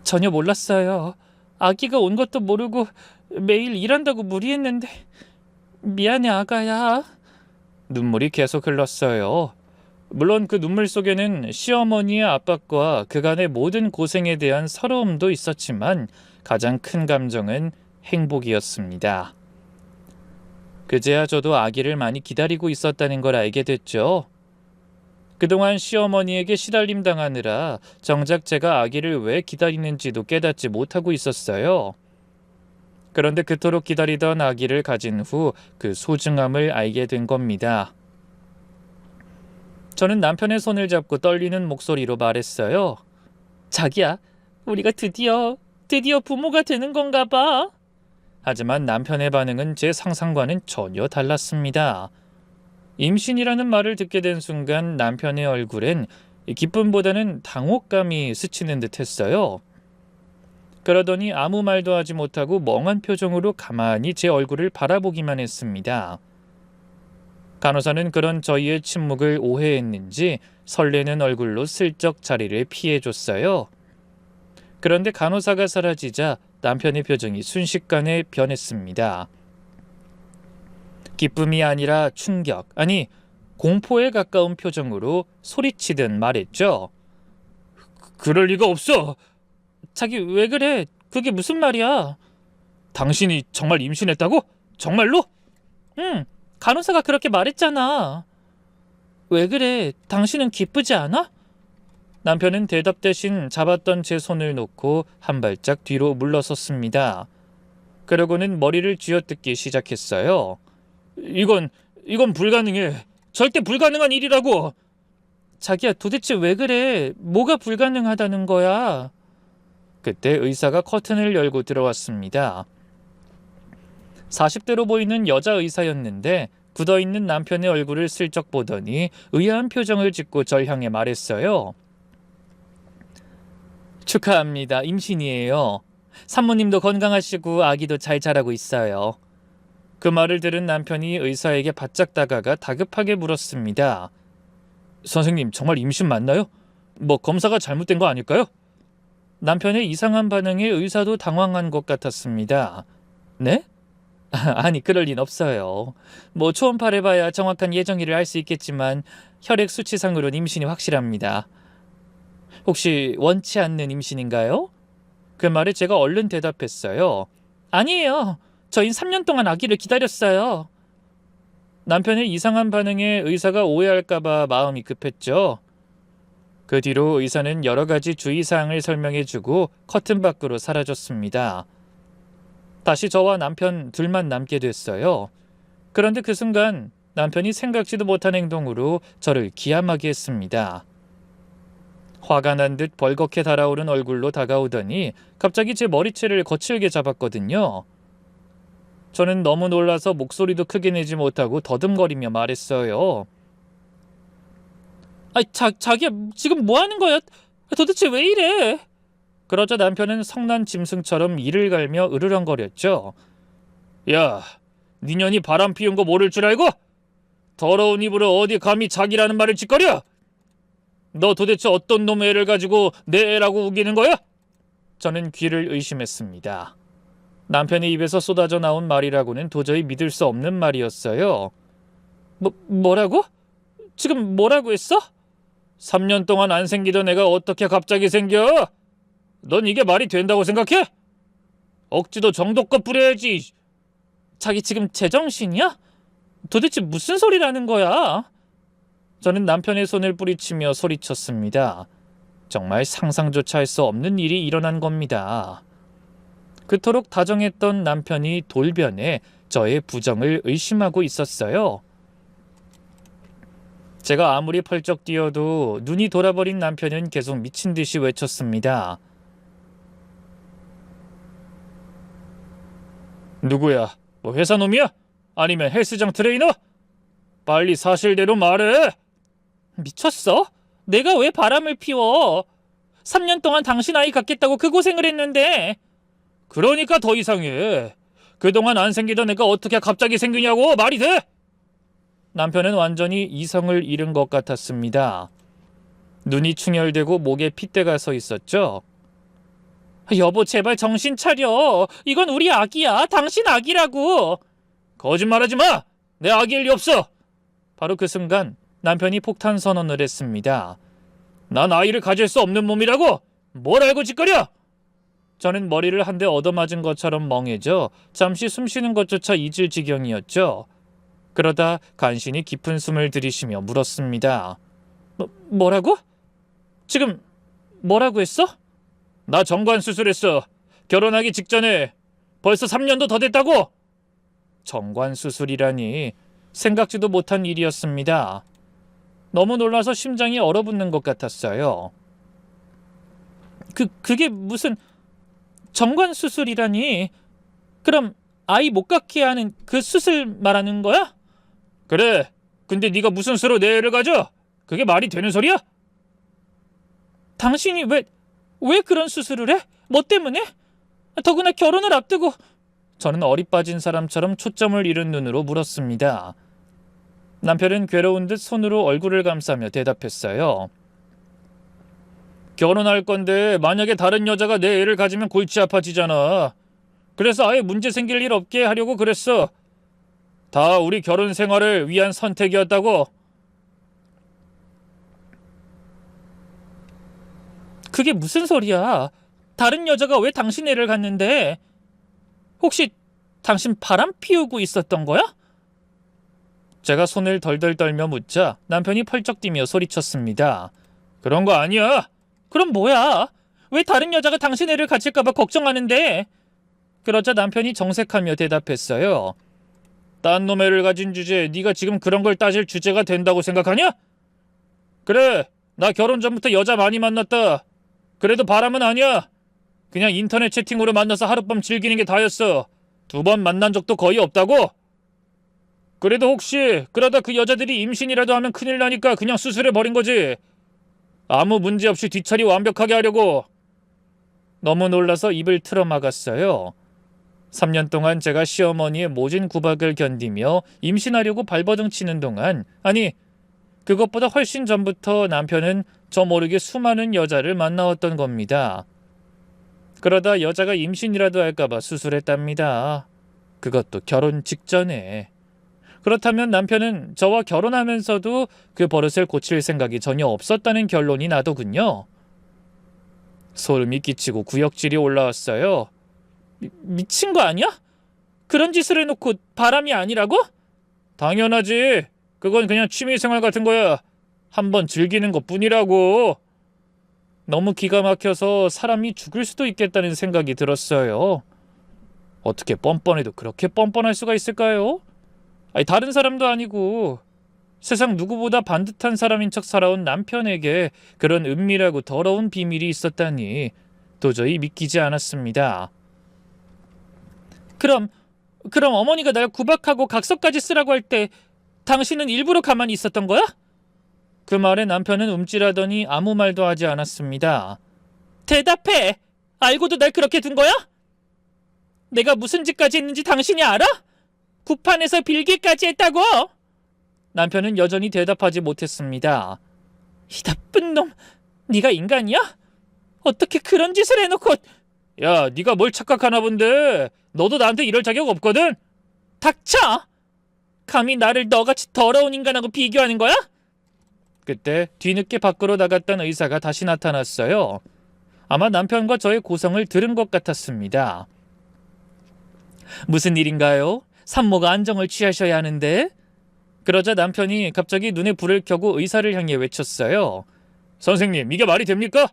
전혀 몰랐어요. 아기가 온 것도 모르고 매일 일한다고 무리했는데 미안해 아가야. 눈물이 계속 흘렀어요. 물론 그 눈물 속에는 시어머니의 압박과 그간의 모든 고생에 대한 서러움도 있었지만 가장 큰 감정은 행복이었습니다. 그제야 저도 아기를 많이 기다리고 있었다는 걸 알게 됐죠. 그동안 시어머니에게 시달림 당하느라 정작 제가 아기를 왜 기다리는지도 깨닫지 못하고 있었어요. 그런데 그토록 기다리던 아기를 가진 후 그 소중함을 알게 된 겁니다. 저는 남편의 손을 잡고 떨리는 목소리로 말했어요. 자기야, 우리가 드디어 부모가 되는 건가 봐. 하지만 남편의 반응은 제 상상과는 전혀 달랐습니다. 임신이라는 말을 듣게 된 순간 남편의 얼굴엔 기쁨보다는 당혹감이 스치는 듯 했어요. 그러더니 아무 말도 하지 못하고 멍한 표정으로 가만히 제 얼굴을 바라보기만 했습니다. 간호사는 그런 저희의 침묵을 오해했는지 설레는 얼굴로 슬쩍 자리를 피해줬어요. 그런데 간호사가 사라지자 남편의 표정이 순식간에 변했습니다. 기쁨이 아니라 충격, 아니 공포에 가까운 표정으로 소리치듯 말했죠. 그럴 리가 없어. 자기 왜 그래? 그게 무슨 말이야? 당신이 정말 임신했다고? 정말로? 응, 간호사가 그렇게 말했잖아. 왜 그래? 당신은 기쁘지 않아? 남편은 대답 대신 잡았던 제 손을 놓고 한 발짝 뒤로 물러섰습니다. 그러고는 머리를 쥐어뜯기 시작했어요. 이건 불가능해. 절대 불가능한 일이라고. 자기야, 도대체 왜 그래? 뭐가 불가능하다는 거야? 그때 의사가 커튼을 열고 들어왔습니다. 40대로 보이는 여자 의사였는데 굳어있는 남편의 얼굴을 슬쩍 보더니 의아한 표정을 짓고 절 향해 말했어요. 축하합니다. 임신이에요. 산모님도 건강하시고 아기도 잘 자라고 있어요. 그 말을 들은 남편이 의사에게 바짝 다가가 다급하게 물었습니다. 선생님, 정말 임신 맞나요? 뭐 검사가 잘못된 거 아닐까요? 남편의 이상한 반응에 의사도 당황한 것 같았습니다. 네? 아니, 그럴 린 없어요. 뭐 초음파를 해봐야 정확한 예정일을 알 수 있겠지만 혈액 수치상으로는 임신이 확실합니다. 혹시 원치 않는 임신인가요? 그 말에 제가 얼른 대답했어요. 아니에요. 저흰 3년 동안 아기를 기다렸어요. 남편의 이상한 반응에 의사가 오해할까봐 마음이 급했죠. 그 뒤로 의사는 여러 가지 주의사항을 설명해주고 커튼 밖으로 사라졌습니다. 다시 저와 남편 둘만 남게 됐어요. 그런데 그 순간 남편이 생각지도 못한 행동으로 저를 기함하게 했습니다. 화가 난 듯 벌겋게 달아오른 얼굴로 다가오더니 갑자기 제 머리채를 거칠게 잡았거든요. 저는 너무 놀라서 목소리도 크게 내지 못하고 더듬거리며 말했어요. 자기야, 지금 뭐 하는 거야? 도대체 왜 이래? 그러자 남편은 성난 짐승처럼 이를 갈며 으르렁거렸죠. 야, 니년이 바람 피운 거 모를 줄 알고? 더러운 입으로 어디 감히 자기라는 말을 짓거려? 너 도대체 어떤 놈의 애를 가지고 내 애라고 우기는 거야? 저는 귀를 의심했습니다. 남편의 입에서 쏟아져 나온 말이라고는 도저히 믿을 수 없는 말이었어요. 뭐라고? 지금 뭐라고 했어? 3년 동안 안 생기던 애가 어떻게 갑자기 생겨? 넌 이게 말이 된다고 생각해? 억지도 정도껏 부려야지. 자기 지금 제정신이야? 도대체 무슨 소리라는 거야? 저는 남편의 손을 뿌리치며 소리쳤습니다. 정말 상상조차 할 수 없는 일이 일어난 겁니다. 그토록 다정했던 남편이 돌변해 저의 부정을 의심하고 있었어요. 제가 아무리 펄쩍 뛰어도 눈이 돌아버린 남편은 계속 미친 듯이 외쳤습니다. 누구야? 뭐 회사 놈이야? 아니면 헬스장 트레이너? 빨리 사실대로 말해. 미쳤어? 내가 왜 바람을 피워? 3년 동안 당신 아이 갖겠다고 그 고생을 했는데. 그러니까 더 이상해. 그동안 안 생기던 애가 어떻게 갑자기 생기냐고. 말이 돼? 남편은 완전히 이성을 잃은 것 같았습니다. 눈이 충혈되고 목에 핏대가 서 있었죠. 여보, 제발 정신 차려. 이건 우리 아기야. 당신 아기라고. 거짓말하지 마. 내 아기일 리 없어. 바로 그 순간 남편이 폭탄 선언을 했습니다. 난 아이를 가질 수 없는 몸이라고. 뭘 알고 짓거려? 저는 머리를 한 대 얻어맞은 것처럼 멍해져 잠시 숨쉬는 것조차 잊을 지경이었죠. 그러다 간신히 깊은 숨을 들이쉬며 물었습니다. 뭐라고? 지금 뭐라고 했어? 나 정관 수술했어. 결혼하기 직전에. 벌써 3년도 더 됐다고. 정관 수술이라니 생각지도 못한 일이었습니다. 너무 놀라서 심장이 얼어붙는 것 같았어요. 그게 무슨 정관 수술이라니? 그럼 아이 못 갖게 하는 그 수술 말하는 거야? 그래. 근데 네가 무슨 수로 내 애를 가져? 그게 말이 되는 소리야? 당신이 왜 그런 수술을 해? 뭐 때문에? 더구나 결혼을 앞두고. 저는 어리 빠진 사람처럼 초점을 잃은 눈으로 물었습니다. 남편은 괴로운 듯 손으로 얼굴을 감싸며 대답했어요. 결혼할 건데 만약에 다른 여자가 내 애를 가지면 골치 아파지잖아. 그래서 아예 문제 생길 일 없게 하려고 그랬어. 다 우리 결혼 생활을 위한 선택이었다고. 그게 무슨 소리야? 다른 여자가 왜 당신 애를 갖는데? 혹시 당신 바람 피우고 있었던 거야? 제가 손을 덜덜 떨며 묻자 남편이 펄쩍 뛰며 소리쳤습니다. 그런 거 아니야. 그럼 뭐야? 왜 다른 여자가 당신 애를 가질까봐 걱정하는데? 그러자 남편이 정색하며 대답했어요. 딴 놈 애를 가진 주제에 네가 지금 그런 걸 따질 주제가 된다고 생각하냐? 그래, 나 결혼 전부터 여자 많이 만났다. 그래도 바람은 아니야. 그냥 인터넷 채팅으로 만나서 하룻밤 즐기는 게 다였어. 2번 만난 적도 거의 없다고? 그래도 혹시 그러다 그 여자들이 임신이라도 하면 큰일 나니까 그냥 수술해버린 거지. 아무 문제 없이 뒤처리 완벽하게 하려고. 너무 놀라서 입을 틀어막았어요. 3년 동안 제가 시어머니의 모진 구박을 견디며 임신하려고 발버둥 치는 동안, 아니, 그것보다 훨씬 전부터 남편은 저 모르게 수많은 여자를 만나왔던 겁니다. 그러다 여자가 임신이라도 할까봐 수술했답니다. 그것도 결혼 직전에. 그렇다면 남편은 저와 결혼하면서도 그 버릇을 고칠 생각이 전혀 없었다는 결론이 나더군요. 소름이 끼치고 구역질이 올라왔어요. 미친 거 아니야? 그런 짓을 해놓고 바람이 아니라고? 당연하지. 그건 그냥 취미생활 같은 거야. 한번 즐기는 것뿐이라고. 너무 기가 막혀서 사람이 죽을 수도 있겠다는 생각이 들었어요. 어떻게 뻔뻔해도 그렇게 뻔뻔할 수가 있을까요? 아니, 다른 사람도 아니고 세상 누구보다 반듯한 사람인 척 살아온 남편에게 그런 은밀하고 더러운 비밀이 있었다니 도저히 믿기지 않았습니다. 그럼 어머니가 날 구박하고 각서까지 쓰라고 할 때 당신은 일부러 가만히 있었던 거야? 그 말에 남편은 움찔하더니 아무 말도 하지 않았습니다. 대답해! 알고도 날 그렇게 둔 거야? 내가 무슨 짓까지 했는지 당신이 알아? 구판에서 빌기까지 했다고! 남편은 여전히 대답하지 못했습니다. 이 나쁜 놈, 네가 인간이야? 어떻게 그런 짓을 해놓고... 야, 네가 뭘 착각하나 본데. 너도 나한테 이럴 자격 없거든? 닥쳐! 감히 나를 너같이 더러운 인간하고 비교하는 거야? 그때 뒤늦게 밖으로 나갔던 의사가 다시 나타났어요. 아마 남편과 저의 고성을 들은 것 같았습니다. 무슨 일인가요? 산모가 안정을 취하셔야 하는데? 그러자 남편이 갑자기 눈에 불을 켜고 의사를 향해 외쳤어요. 선생님, 이게 말이 됩니까?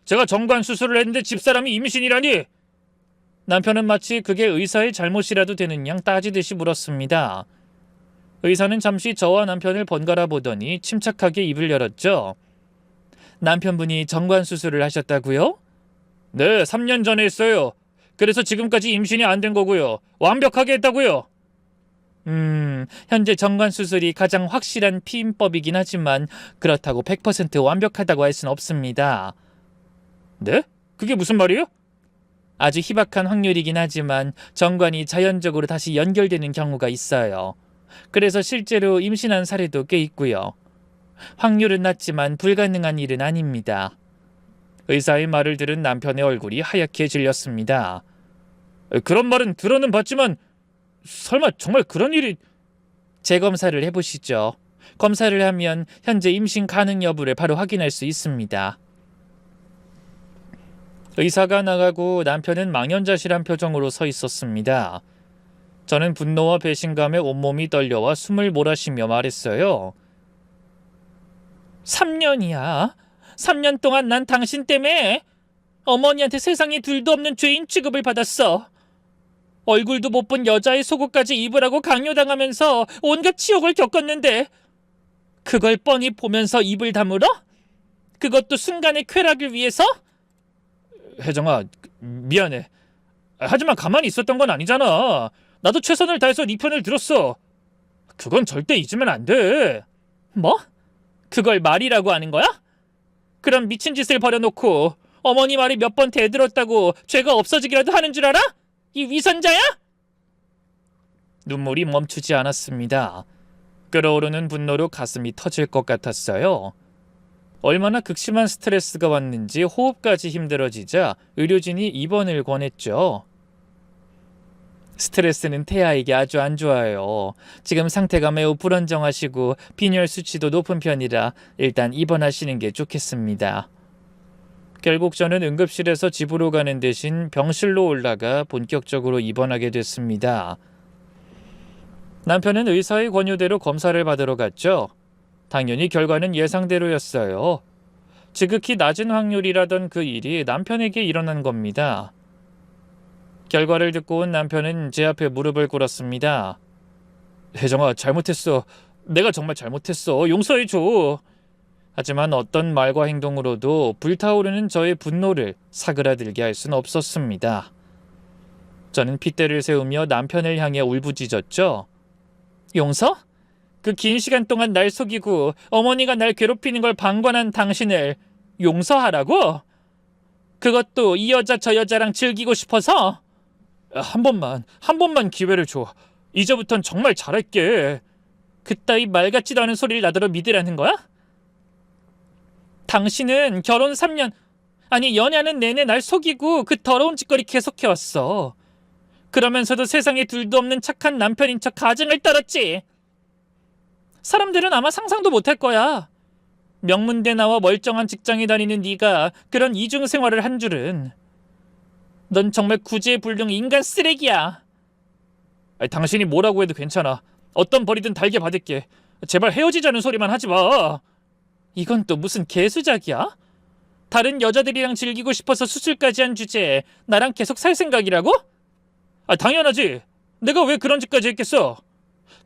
제가 정관 수술을 했는데 집사람이 임신이라니! 남편은 마치 그게 의사의 잘못이라도 되는 양 따지듯이 물었습니다. 의사는 잠시 저와 남편을 번갈아 보더니 침착하게 입을 열었죠. 남편분이 정관 수술을 하셨다고요? 네, 3년 전에 했어요. 그래서 지금까지 임신이 안 된 거고요. 완벽하게 했다고요. 현재 정관 수술이 가장 확실한 피임법이긴 하지만 그렇다고 100% 완벽하다고 할 순 없습니다. 네? 그게 무슨 말이에요? 아주 희박한 확률이긴 하지만 정관이 자연적으로 다시 연결되는 경우가 있어요. 그래서 실제로 임신한 사례도 꽤 있고요. 확률은 낮지만 불가능한 일은 아닙니다. 의사의 말을 들은 남편의 얼굴이 하얗게 질렸습니다. 그런 말은 들어는 봤지만 설마 정말 그런 일이... 재검사를 해보시죠. 검사를 하면 현재 임신 가능 여부를 바로 확인할 수 있습니다. 의사가 나가고 남편은 망연자실한 표정으로 서 있었습니다. 저는 분노와 배신감에 온몸이 떨려와 숨을 몰아쉬며 말했어요. 3년이야. 3년 동안 난 당신 때문에 어머니한테 세상에 둘도 없는 죄인 취급을 받았어. 얼굴도 못 본 여자의 속옷까지 입으라고 강요당하면서 온갖 치욕을 겪었는데 그걸 뻔히 보면서 입을 다물어? 그것도 순간의 쾌락을 위해서? 혜정아, 미안해. 하지만 가만히 있었던 건 아니잖아. 나도 최선을 다해서 네 편을 들었어. 그건 절대 잊으면 안 돼. 뭐? 그걸 말이라고 하는 거야? 그럼 미친 짓을 벌여놓고 어머니 말이 몇 번 대들었다고 죄가 없어지기라도 하는 줄 알아? 이 위선자야? 눈물이 멈추지 않았습니다. 끓어오르는 분노로 가슴이 터질 것 같았어요. 얼마나 극심한 스트레스가 왔는지 호흡까지 힘들어지자 의료진이 입원을 권했죠. 스트레스는 태아에게 아주 안 좋아요. 지금 상태가 매우 불안정하시고 빈혈 수치도 높은 편이라 일단 입원하시는 게 좋겠습니다. 결국 저는 응급실에서 집으로 가는 대신 병실로 올라가 본격적으로 입원하게 됐습니다. 남편은 의사의 권유대로 검사를 받으러 갔죠. 당연히 결과는 예상대로였어요. 지극히 낮은 확률이라던 그 일이 남편에게 일어난 겁니다. 결과를 듣고 온 남편은 제 앞에 무릎을 꿇었습니다. 혜정아, 잘못했어. 내가 정말 잘못했어. 용서해줘. 하지만 어떤 말과 행동으로도 불타오르는 저의 분노를 사그라들게 할 수는 없었습니다. 저는 핏대를 세우며 남편을 향해 울부짖었죠. 용서? 그 긴 시간 동안 날 속이고 어머니가 날 괴롭히는 걸 방관한 당신을 용서하라고? 그것도 이 여자 저 여자랑 즐기고 싶어서? 한 번만 기회를 줘. 이제부턴 정말 잘할게. 그따위 말 같지도 않은 소리를 나더러 믿으라는 거야? 당신은 결혼 3년, 아니 연애하는 내내 날 속이고 그 더러운 짓거리 계속해왔어. 그러면서도 세상에 둘도 없는 착한 남편인 척 가정을 떨었지. 사람들은 아마 상상도 못할 거야. 명문대 나와 멀쩡한 직장에 다니는 네가 그런 이중 생활을 한 줄은. 넌 정말 구제불능 인간 쓰레기야. 아니, 당신이 뭐라고 해도 괜찮아. 어떤 벌이든 달게 받을게. 제발 헤어지자는 소리만 하지 마. 이건 또 무슨 개수작이야? 다른 여자들이랑 즐기고 싶어서 수술까지 한 주제에 나랑 계속 살 생각이라고? 아, 당연하지. 내가 왜 그런 짓까지 했겠어?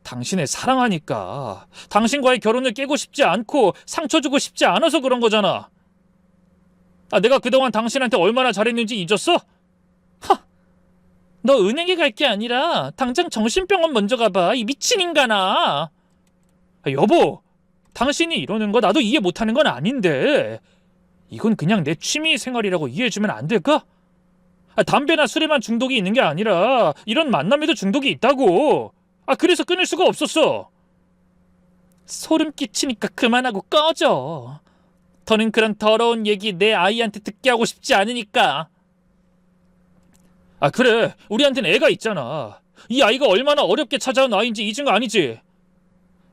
당신을 사랑하니까. 당신과의 결혼을 깨고 싶지 않고 상처 주고 싶지 않아서 그런 거잖아. 아, 내가 그동안 당신한테 얼마나 잘했는지 잊었어? 하! 너 은행에 갈 게 아니라 당장 정신병원 먼저 가봐. 이 미친 인간아. 아, 여보, 당신이 이러는 거 나도 이해 못하는 건 아닌데 이건 그냥 내 취미 생활이라고 이해해주면 안 될까? 아, 담배나 술에만 중독이 있는 게 아니라 이런 만남에도 중독이 있다고. 아, 그래서 끊을 수가 없었어. 소름 끼치니까 그만하고 꺼져. 더는 그런 더러운 얘기 내 아이한테 듣게 하고 싶지 않으니까. 아, 그래, 우리한테는 애가 있잖아. 이 아이가 얼마나 어렵게 찾아온 아이인지 잊은 거 아니지?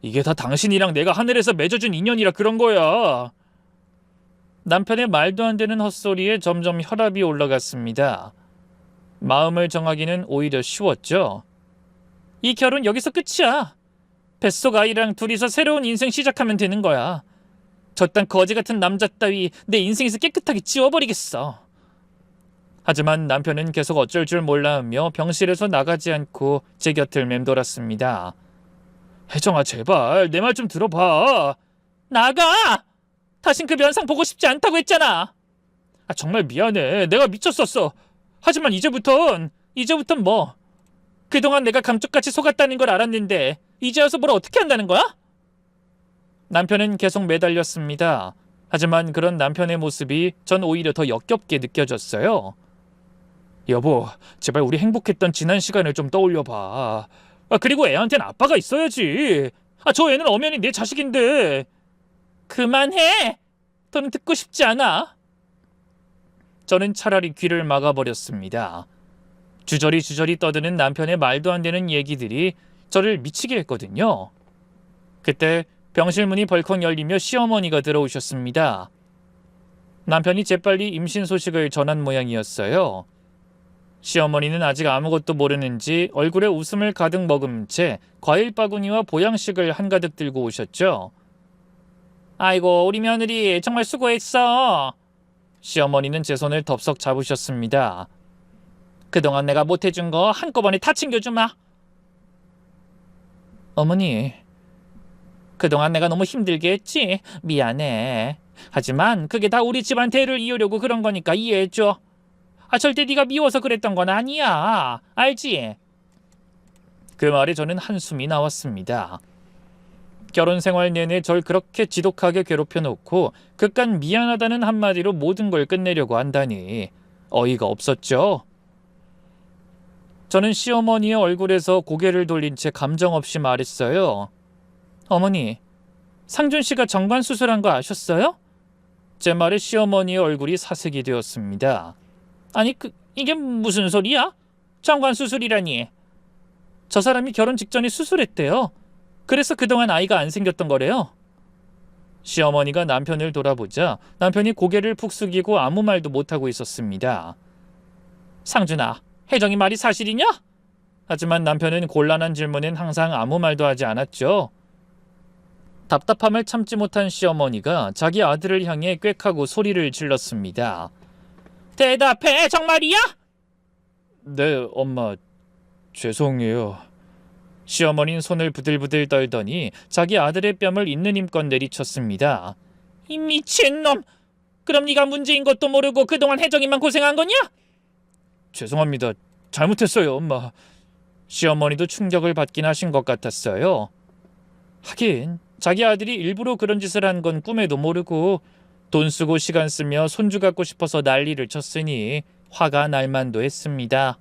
이게 다 당신이랑 내가 하늘에서 맺어준 인연이라 그런 거야. 남편의 말도 안 되는 헛소리에 점점 혈압이 올라갔습니다. 마음을 정하기는 오히려 쉬웠죠. 이 결혼 여기서 끝이야. 뱃속 아이랑 둘이서 새로운 인생 시작하면 되는 거야. 저딴 거지 같은 남자 따위 내 인생에서 깨끗하게 지워버리겠어. 하지만 남편은 계속 어쩔 줄 몰라 하며 병실에서 나가지 않고 제 곁을 맴돌았습니다. 혜정아, 제발 내 말 좀 들어봐. 나가! 다신 그 면상 보고 싶지 않다고 했잖아. 아, 정말 미안해. 내가 미쳤었어. 하지만 이제부턴 뭐? 그동안 내가 감쪽같이 속았다는 걸 알았는데 이제 와서 뭘 어떻게 한다는 거야? 남편은 계속 매달렸습니다. 하지만 그런 남편의 모습이 전 오히려 더 역겹게 느껴졌어요. 여보, 제발 우리 행복했던 지난 시간을 좀 떠올려봐. 아, 그리고 애한테는 아빠가 있어야지. 아, 저 애는 엄연히 내 자식인데. 그만해! 더는 듣고 싶지 않아. 저는 차라리 귀를 막아버렸습니다. 주저리 떠드는 남편의 말도 안 되는 얘기들이 저를 미치게 했거든요. 그때 병실 문이 벌컥 열리며 시어머니가 들어오셨습니다. 남편이 재빨리 임신 소식을 전한 모양이었어요. 시어머니는 아직 아무것도 모르는지 얼굴에 웃음을 가득 머금은 채 과일 바구니와 보양식을 한가득 들고 오셨죠. 아이고, 우리 며느리 정말 수고했어. 시어머니는 제 손을 덥석 잡으셨습니다. 그동안 내가 못해준 거 한꺼번에 다 챙겨주마. 어머니, 그동안 내가 너무 힘들게 했지. 미안해. 하지만 그게 다 우리 집안 대를 이으려고 그런 거니까 이해해줘. 아, 절대 네가 미워서 그랬던 건 아니야. 알지? 그 말에 저는 한숨이 나왔습니다. 결혼 생활 내내 절 그렇게 지독하게 괴롭혀 놓고 그깟 미안하다는 한마디로 모든 걸 끝내려고 한다니 어이가 없었죠. 저는 시어머니의 얼굴에서 고개를 돌린 채 감정 없이 말했어요. 어머니, 상준 씨가 정관 수술한 거 아셨어요? 제 말에 시어머니의 얼굴이 사색이 되었습니다. 아니, 이게 무슨 소리야? 정관 수술이라니. 저 사람이 결혼 직전에 수술했대요. 그래서 그동안 아이가 안 생겼던 거래요. 시어머니가 남편을 돌아보자 남편이 고개를 푹 숙이고 아무 말도 못하고 있었습니다. 상준아, 혜정이 말이 사실이냐? 하지만 남편은 곤란한 질문엔 항상 아무 말도 하지 않았죠. 답답함을 참지 못한 시어머니가 자기 아들을 향해 꽥하고 소리를 질렀습니다. 대답해, 정말이야? 네, 엄마, 죄송해요. 시어머니는 손을 부들부들 떨더니 자기 아들의 뺨을 있는 힘껏 내리쳤습니다. 이 미친놈! 그럼 네가 문제인 것도 모르고 그동안 혜정이만 고생한 거냐? 죄송합니다. 잘못했어요, 엄마. 시어머니도 충격을 받긴 하신 것 같았어요. 하긴 자기 아들이 일부러 그런 짓을 한 건 꿈에도 모르고 돈 쓰고 시간 쓰며 손주 갖고 싶어서 난리를 쳤으니 화가 날 만도 했습니다.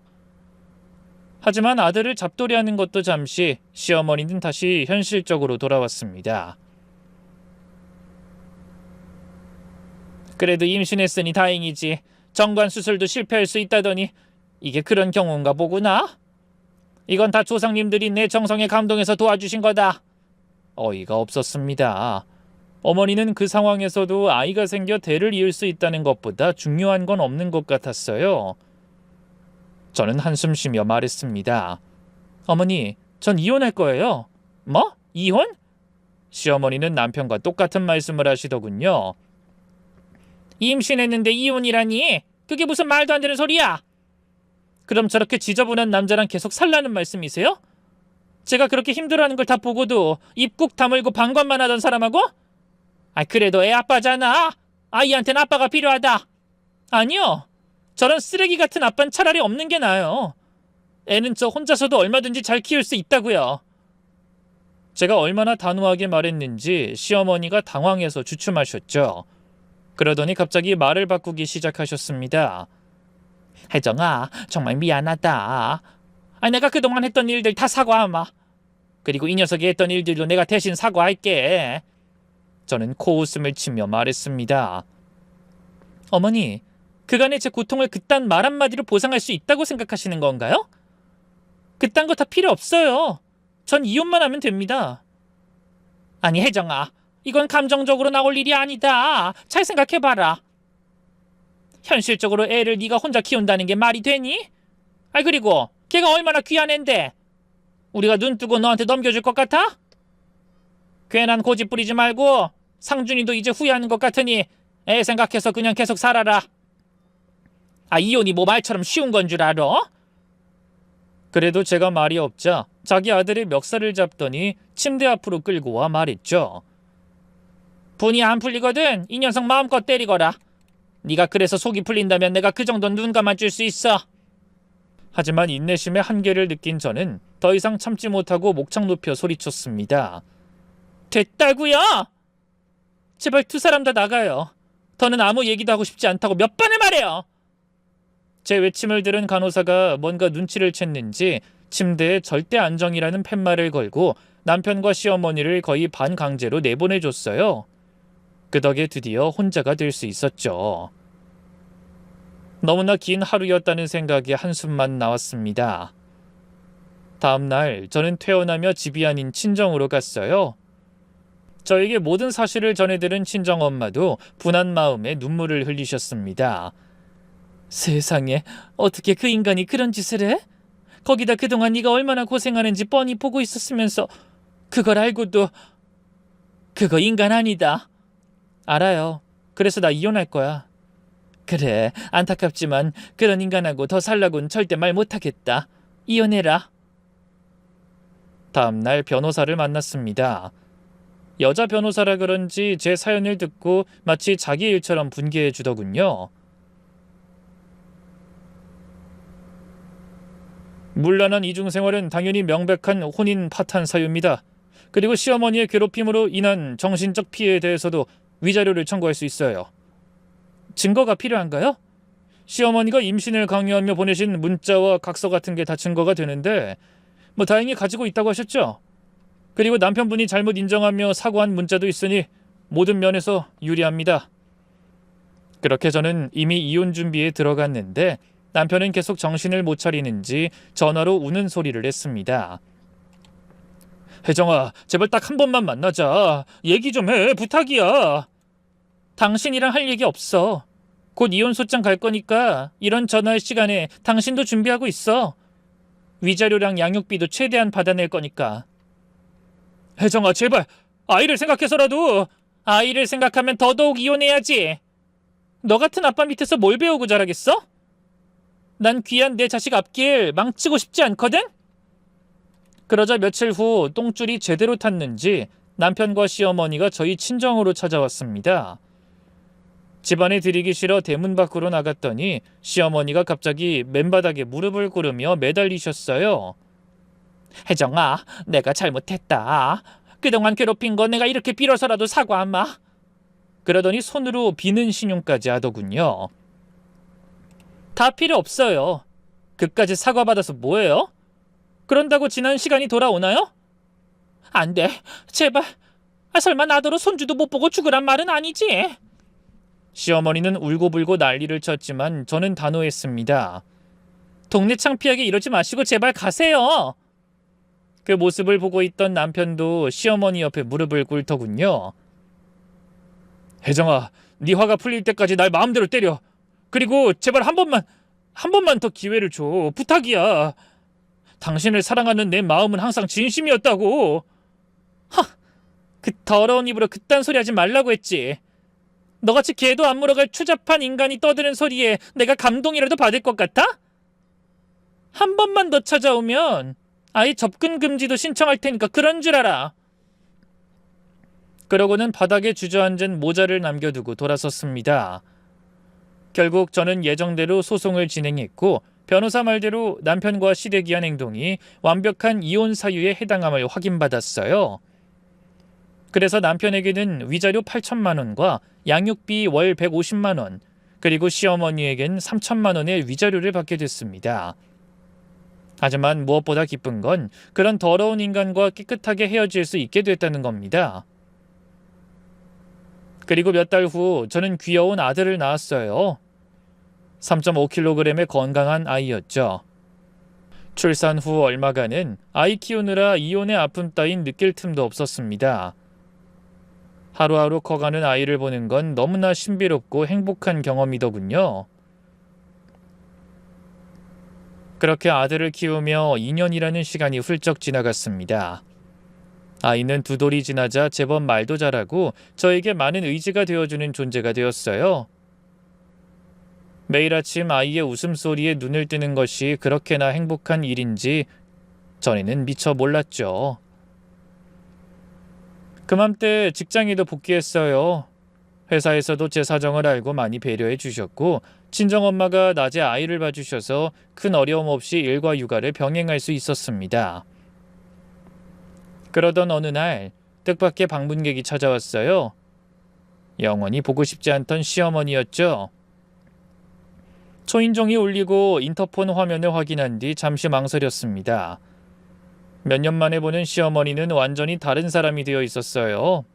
하지만 아들을 잡돌이하는 것도 잠시, 시어머니는 다시 현실적으로 돌아왔습니다. 그래도 임신했으니 다행이지. 정관 수술도 실패할 수 있다더니 이게 그런 경우인가 보구나. 이건 다 조상님들이 내 정성에 감동해서 도와주신 거다. 어이가 없었습니다. 어머니는 그 상황에서도 아이가 생겨 대를 이을 수 있다는 것보다 중요한 건 없는 것 같았어요. 저는 한숨 쉬며 말했습니다. 어머니, 전 이혼할 거예요. 뭐? 이혼? 시어머니는 남편과 똑같은 말씀을 하시더군요. 임신했는데 이혼이라니? 그게 무슨 말도 안 되는 소리야? 그럼 저렇게 지저분한 남자랑 계속 살라는 말씀이세요? 제가 그렇게 힘들어하는 걸 다 보고도 입 꾹 다물고 방관만 하던 사람하고? 그래도 애 아빠잖아. 아이한테는 아빠가 필요하다. 아니요. 저런 쓰레기 같은 아빠는 차라리 없는 게 나아요. 애는 저 혼자서도 얼마든지 잘 키울 수 있다고요. 제가 얼마나 단호하게 말했는지 시어머니가 당황해서 주춤하셨죠. 그러더니 갑자기 말을 바꾸기 시작하셨습니다. 혜정아, 정말 미안하다. 내가 그동안 했던 일들 다 사과하마. 그리고 이 녀석이 했던 일들도 내가 대신 사과할게. 저는 코웃음을 치며 말했습니다. 어머니, 그간의 제 고통을 그딴 말 한마디로 보상할 수 있다고 생각하시는 건가요? 그딴 거 다 필요 없어요. 전 이혼만 하면 됩니다. 아니 혜정아, 이건 감정적으로 나올 일이 아니다. 잘 생각해봐라. 현실적으로 애를 네가 혼자 키운다는 게 말이 되니? 그리고 걔가 얼마나 귀한 앤데 우리가 눈 뜨고 너한테 넘겨줄 것 같아? 괜한 고집 부리지 말고 상준이도 이제 후회하는 것 같으니 애 생각해서 그냥 계속 살아라. 이혼이 뭐 말처럼 쉬운 건 줄 알아? 그래도 제가 말이 없자 자기 아들의 멱살을 잡더니 침대 앞으로 끌고 와 말했죠. 분이 안 풀리거든 이 녀석 마음껏 때리거라. 네가 그래서 속이 풀린다면 내가 그 정도는 눈 감아줄 수 있어. 하지만 인내심의 한계를 느낀 저는 더 이상 참지 못하고 목청 높여 소리쳤습니다. 됐다고요? 제발 두 사람 다 나가요. 더는 아무 얘기도 하고 싶지 않다고 몇 번을 말해요. 제 외침을 들은 간호사가 뭔가 눈치를 챘는지 침대에 절대 안정이라는 팻말을 걸고 남편과 시어머니를 거의 반강제로 내보내줬어요. 그 덕에 드디어 혼자가 될 수 있었죠. 너무나 긴 하루였다는 생각에 한숨만 나왔습니다. 다음 날 저는 퇴원하며 집이 아닌 친정으로 갔어요. 저에게 모든 사실을 전해들은 친정엄마도 분한 마음에 눈물을 흘리셨습니다. 세상에, 어떻게 그 인간이 그런 짓을 해? 거기다 그동안 네가 얼마나 고생하는지 뻔히 보고 있었으면서 그걸 알고도 그거 인간 아니다. 알아요. 그래서 나 이혼할 거야. 그래, 안타깝지만 그런 인간하고 더 살라고는 절대 말 못하겠다. 이혼해라. 다음 날 변호사를 만났습니다. 여자 변호사라 그런지 제 사연을 듣고 마치 자기 일처럼 분개해 주더군요. 문란한 이중생활은 당연히 명백한 혼인 파탄 사유입니다. 그리고 시어머니의 괴롭힘으로 인한 정신적 피해에 대해서도 위자료를 청구할 수 있어요. 증거가 필요한가요? 시어머니가 임신을 강요하며 보내신 문자와 각서 같은 게 다 증거가 되는데 다행히 가지고 있다고 하셨죠? 그리고 남편분이 잘못 인정하며 사과한 문자도 있으니 모든 면에서 유리합니다. 그렇게 저는 이미 이혼 준비에 들어갔는데 남편은 계속 정신을 못 차리는지 전화로 우는 소리를 했습니다. 혜정아, 제발 딱 한 번만 만나자. 얘기 좀 해. 부탁이야. 당신이랑 할 얘기 없어. 곧 이혼 소장 갈 거니까 이런 전화할 시간에 당신도 준비하고 있어. 위자료랑 양육비도 최대한 받아낼 거니까. 혜정아, 제발. 아이를 생각해서라도. 아이를 생각하면 더더욱 이혼해야지. 너 같은 아빠 밑에서 뭘 배우고 자라겠어? 난 귀한 내 자식 앞길 망치고 싶지 않거든? 그러자 며칠 후 똥줄이 제대로 탔는지 남편과 시어머니가 저희 친정으로 찾아왔습니다. 집안에 들이기 싫어 대문 밖으로 나갔더니 시어머니가 갑자기 맨바닥에 무릎을 꿇으며 매달리셨어요. 혜정아, 내가 잘못했다. 그동안 괴롭힌 거 내가 이렇게 빌어서라도 사과하마. 그러더니 손으로 비는 신용까지 하더군요. 다 필요 없어요. 그까지 사과받아서 뭐예요? 그런다고 지난 시간이 돌아오나요? 안 돼. 제발. 설마 나더러 손주도 못 보고 죽으란 말은 아니지? 시어머니는 울고불고 난리를 쳤지만 저는 단호했습니다. 동네 창피하게 이러지 마시고 제발 가세요. 그 모습을 보고 있던 남편도 시어머니 옆에 무릎을 꿇더군요. 혜정아, 네 화가 풀릴 때까지 날 마음대로 때려. 그리고 제발 한 번만 더 기회를 줘. 부탁이야. 당신을 사랑하는 내 마음은 항상 진심이었다고. 그 더러운 입으로 그딴 소리 하지 말라고 했지. 너같이 개도 안 물어갈 추잡한 인간이 떠드는 소리에 내가 감동이라도 받을 것 같아? 한 번만 더 찾아오면 아예 접근 금지도 신청할 테니까 그런 줄 알아. 그러고는 바닥에 주저앉은 모자를 남겨두고 돌아섰습니다. 결국 저는 예정대로 소송을 진행했고 변호사 말대로 남편과 시댁이 한 행동이 완벽한 이혼 사유에 해당함을 확인받았어요. 그래서 남편에게는 위자료 8천만 원과 양육비 월 150만 원, 그리고 시어머니에겐 3천만 원의 위자료를 받게 됐습니다. 하지만 무엇보다 기쁜 건 그런 더러운 인간과 깨끗하게 헤어질 수 있게 됐다는 겁니다. 그리고 몇 달 후 저는 귀여운 아들을 낳았어요. 3.5kg의 건강한 아이였죠. 출산 후 얼마간은 아이 키우느라 이혼의 아픔 따윈 느낄 틈도 없었습니다. 하루하루 커가는 아이를 보는 건 너무나 신비롭고 행복한 경험이더군요. 그렇게 아들을 키우며 2년이라는 시간이 훌쩍 지나갔습니다. 아이는 2돌이 지나자 제법 말도 잘하고 저에게 많은 의지가 되어주는 존재가 되었어요. 매일 아침 아이의 웃음소리에 눈을 뜨는 것이 그렇게나 행복한 일인지 전에는 미처 몰랐죠. 그맘때 직장에도 복귀했어요. 회사에서도 제 사정을 알고 많이 배려해 주셨고 친정엄마가 낮에 아이를 봐주셔서 큰 어려움 없이 일과 육아를 병행할 수 있었습니다. 그러던 어느 날 뜻밖의 방문객이 찾아왔어요. 영원히 보고 싶지 않던 시어머니였죠. 초인종이 울리고 인터폰 화면을 확인한 뒤 잠시 망설였습니다. 몇 년 만에 보는 시어머니는 완전히 다른 사람이 되어 있었어요.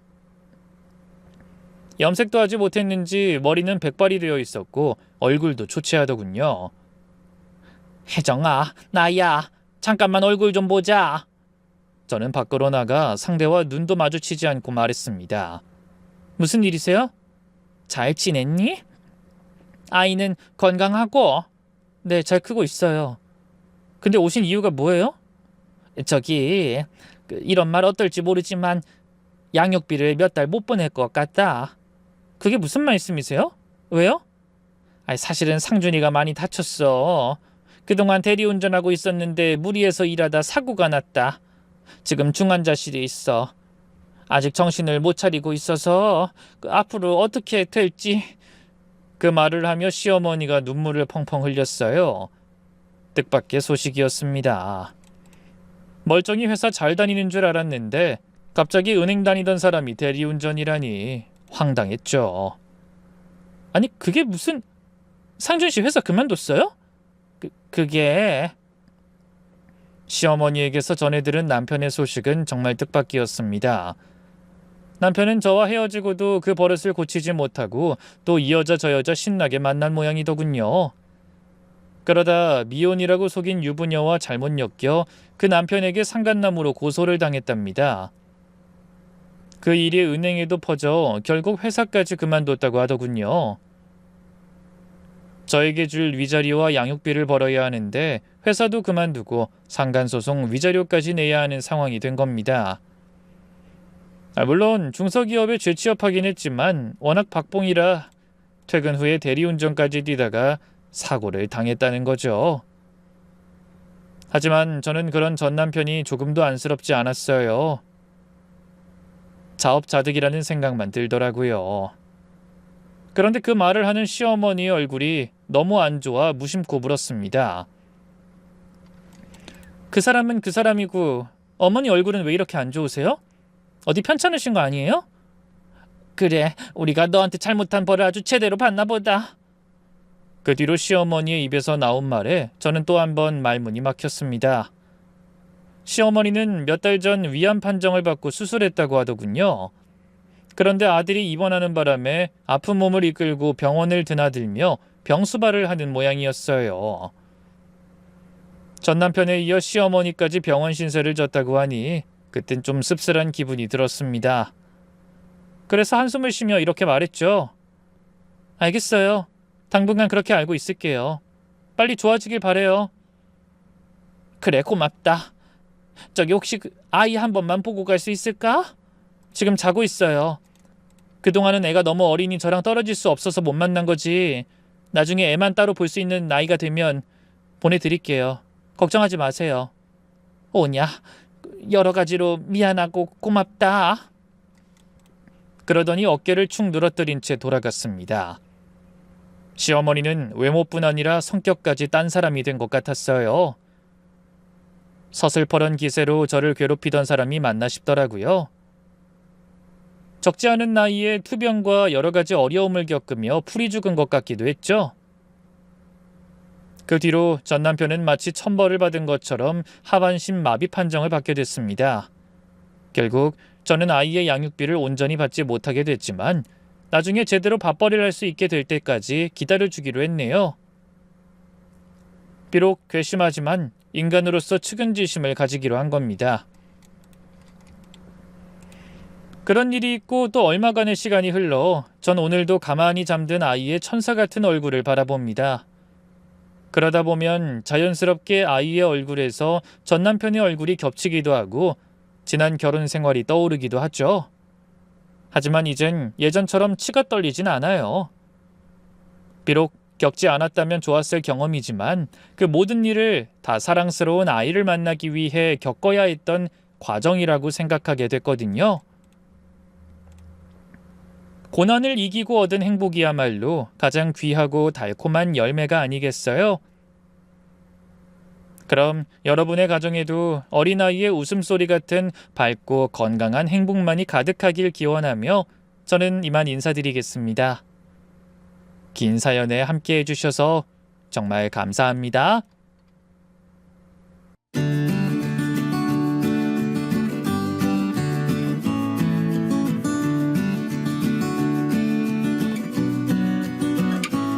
염색도 하지 못했는지 머리는 백발이 되어 있었고 얼굴도 초췌하더군요. 혜정아, 나야. 잠깐만 얼굴 좀 보자. 저는 밖으로 나가 상대와 눈도 마주치지 않고 말했습니다. 무슨 일이세요? 잘 지냈니? 아이는 건강하고? 네, 잘 크고 있어요. 근데 오신 이유가 뭐예요? 저기, 이런 말 어떨지 모르지만 양육비를 몇 달 못 보낼 것 같다. 그게 무슨 말씀이세요? 왜요? 사실은 상준이가 많이 다쳤어. 그동안 대리운전하고 있었는데 무리해서 일하다 사고가 났다. 지금 중환자실에 있어. 아직 정신을 못 차리고 있어서 앞으로 어떻게 될지. 그 말을 하며 시어머니가 눈물을 펑펑 흘렸어요. 뜻밖의 소식이었습니다. 멀쩡히 회사 잘 다니는 줄 알았는데 갑자기 은행 다니던 사람이 대리운전이라니 황당했죠. 아니 그게 무슨... 상준 씨 회사 그만뒀어요? 그게... 시어머니에게서 전해들은 남편의 소식은 정말 뜻밖이었습니다. 남편은 저와 헤어지고도 그 버릇을 고치지 못하고 또 이 여자 저 여자 신나게 만난 모양이더군요. 그러다 미혼이라고 속인 유부녀와 잘못 엮여 그 남편에게 상간남으로 고소를 당했답니다. 그 일이 은행에도 퍼져 결국 회사까지 그만뒀다고 하더군요. 저에게 줄 위자료와 양육비를 벌어야 하는데 회사도 그만두고 상간소송 위자료까지 내야 하는 상황이 된 겁니다. 물론 중소기업에 재취업하긴 했지만 워낙 박봉이라 퇴근 후에 대리운전까지 뛰다가 사고를 당했다는 거죠. 하지만 저는 그런 전 남편이 조금도 안쓰럽지 않았어요. 자업자득이라는 생각만 들더라고요. 그런데 그 말을 하는 시어머니의 얼굴이 너무 안 좋아 무심코 물었습니다. 그 사람은 그 사람이고 어머니 얼굴은 왜 이렇게 안 좋으세요? 어디 편찮으신 거 아니에요? 그래, 우리가 너한테 잘못한 벌을 아주 제대로 받나 보다. 그 뒤로 시어머니의 입에서 나온 말에 저는 또 한 번 말문이 막혔습니다. 시어머니는 몇 달 전 위암 판정을 받고 수술했다고 하더군요. 그런데 아들이 입원하는 바람에 아픈 몸을 이끌고 병원을 드나들며 병수발을 하는 모양이었어요. 전 남편에 이어 시어머니까지 병원 신세를 졌다고 하니 그땐 좀 씁쓸한 기분이 들었습니다. 그래서 한숨을 쉬며 이렇게 말했죠. 알겠어요. 당분간 그렇게 알고 있을게요. 빨리 좋아지길 바래요. 그래, 고맙다. 저기 혹시 그 아이 한 번만 보고 갈 수 있을까? 지금 자고 있어요. 그동안은 애가 너무 어리니 저랑 떨어질 수 없어서 못 만난 거지. 나중에 애만 따로 볼 수 있는 나이가 되면 보내드릴게요. 걱정하지 마세요. 오냐, 여러 가지로 미안하고 고맙다. 그러더니 어깨를 축 늘어뜨린 채 돌아갔습니다. 시어머니는 외모뿐 아니라 성격까지 딴 사람이 된 것 같았어요. 서슬퍼런 기세로 저를 괴롭히던 사람이 맞나 싶더라고요. 적지 않은 나이에 투병과 여러 가지 어려움을 겪으며 풀이 죽은 것 같기도 했죠. 그 뒤로 전 남편은 마치 천벌을 받은 것처럼 하반신 마비 판정을 받게 됐습니다. 결국 저는 아이의 양육비를 온전히 받지 못하게 됐지만 나중에 제대로 밥벌이를 할 수 있게 될 때까지 기다려주기로 했네요. 비록 괘씸하지만 인간으로서 측은지심을 가지기로 한 겁니다. 그런 일이 있고 또 얼마간의 시간이 흘러 전 오늘도 가만히 잠든 아이의 천사 같은 얼굴을 바라봅니다. 그러다 보면 자연스럽게 아이의 얼굴에서 전 남편의 얼굴이 겹치기도 하고 지난 결혼 생활이 떠오르기도 하죠. 하지만 이젠 예전처럼 치가 떨리진 않아요. 비록 겪지 않았다면 좋았을 경험이지만 그 모든 일을 다 사랑스러운 아이를 만나기 위해 겪어야 했던 과정이라고 생각하게 됐거든요. 고난을 이기고 얻은 행복이야말로 가장 귀하고 달콤한 열매가 아니겠어요? 그럼 여러분의 가정에도 어린아이의 웃음소리 같은 밝고 건강한 행복만이 가득하길 기원하며 저는 이만 인사드리겠습니다. 긴 사연에 함께 해주셔서 정말 감사합니다.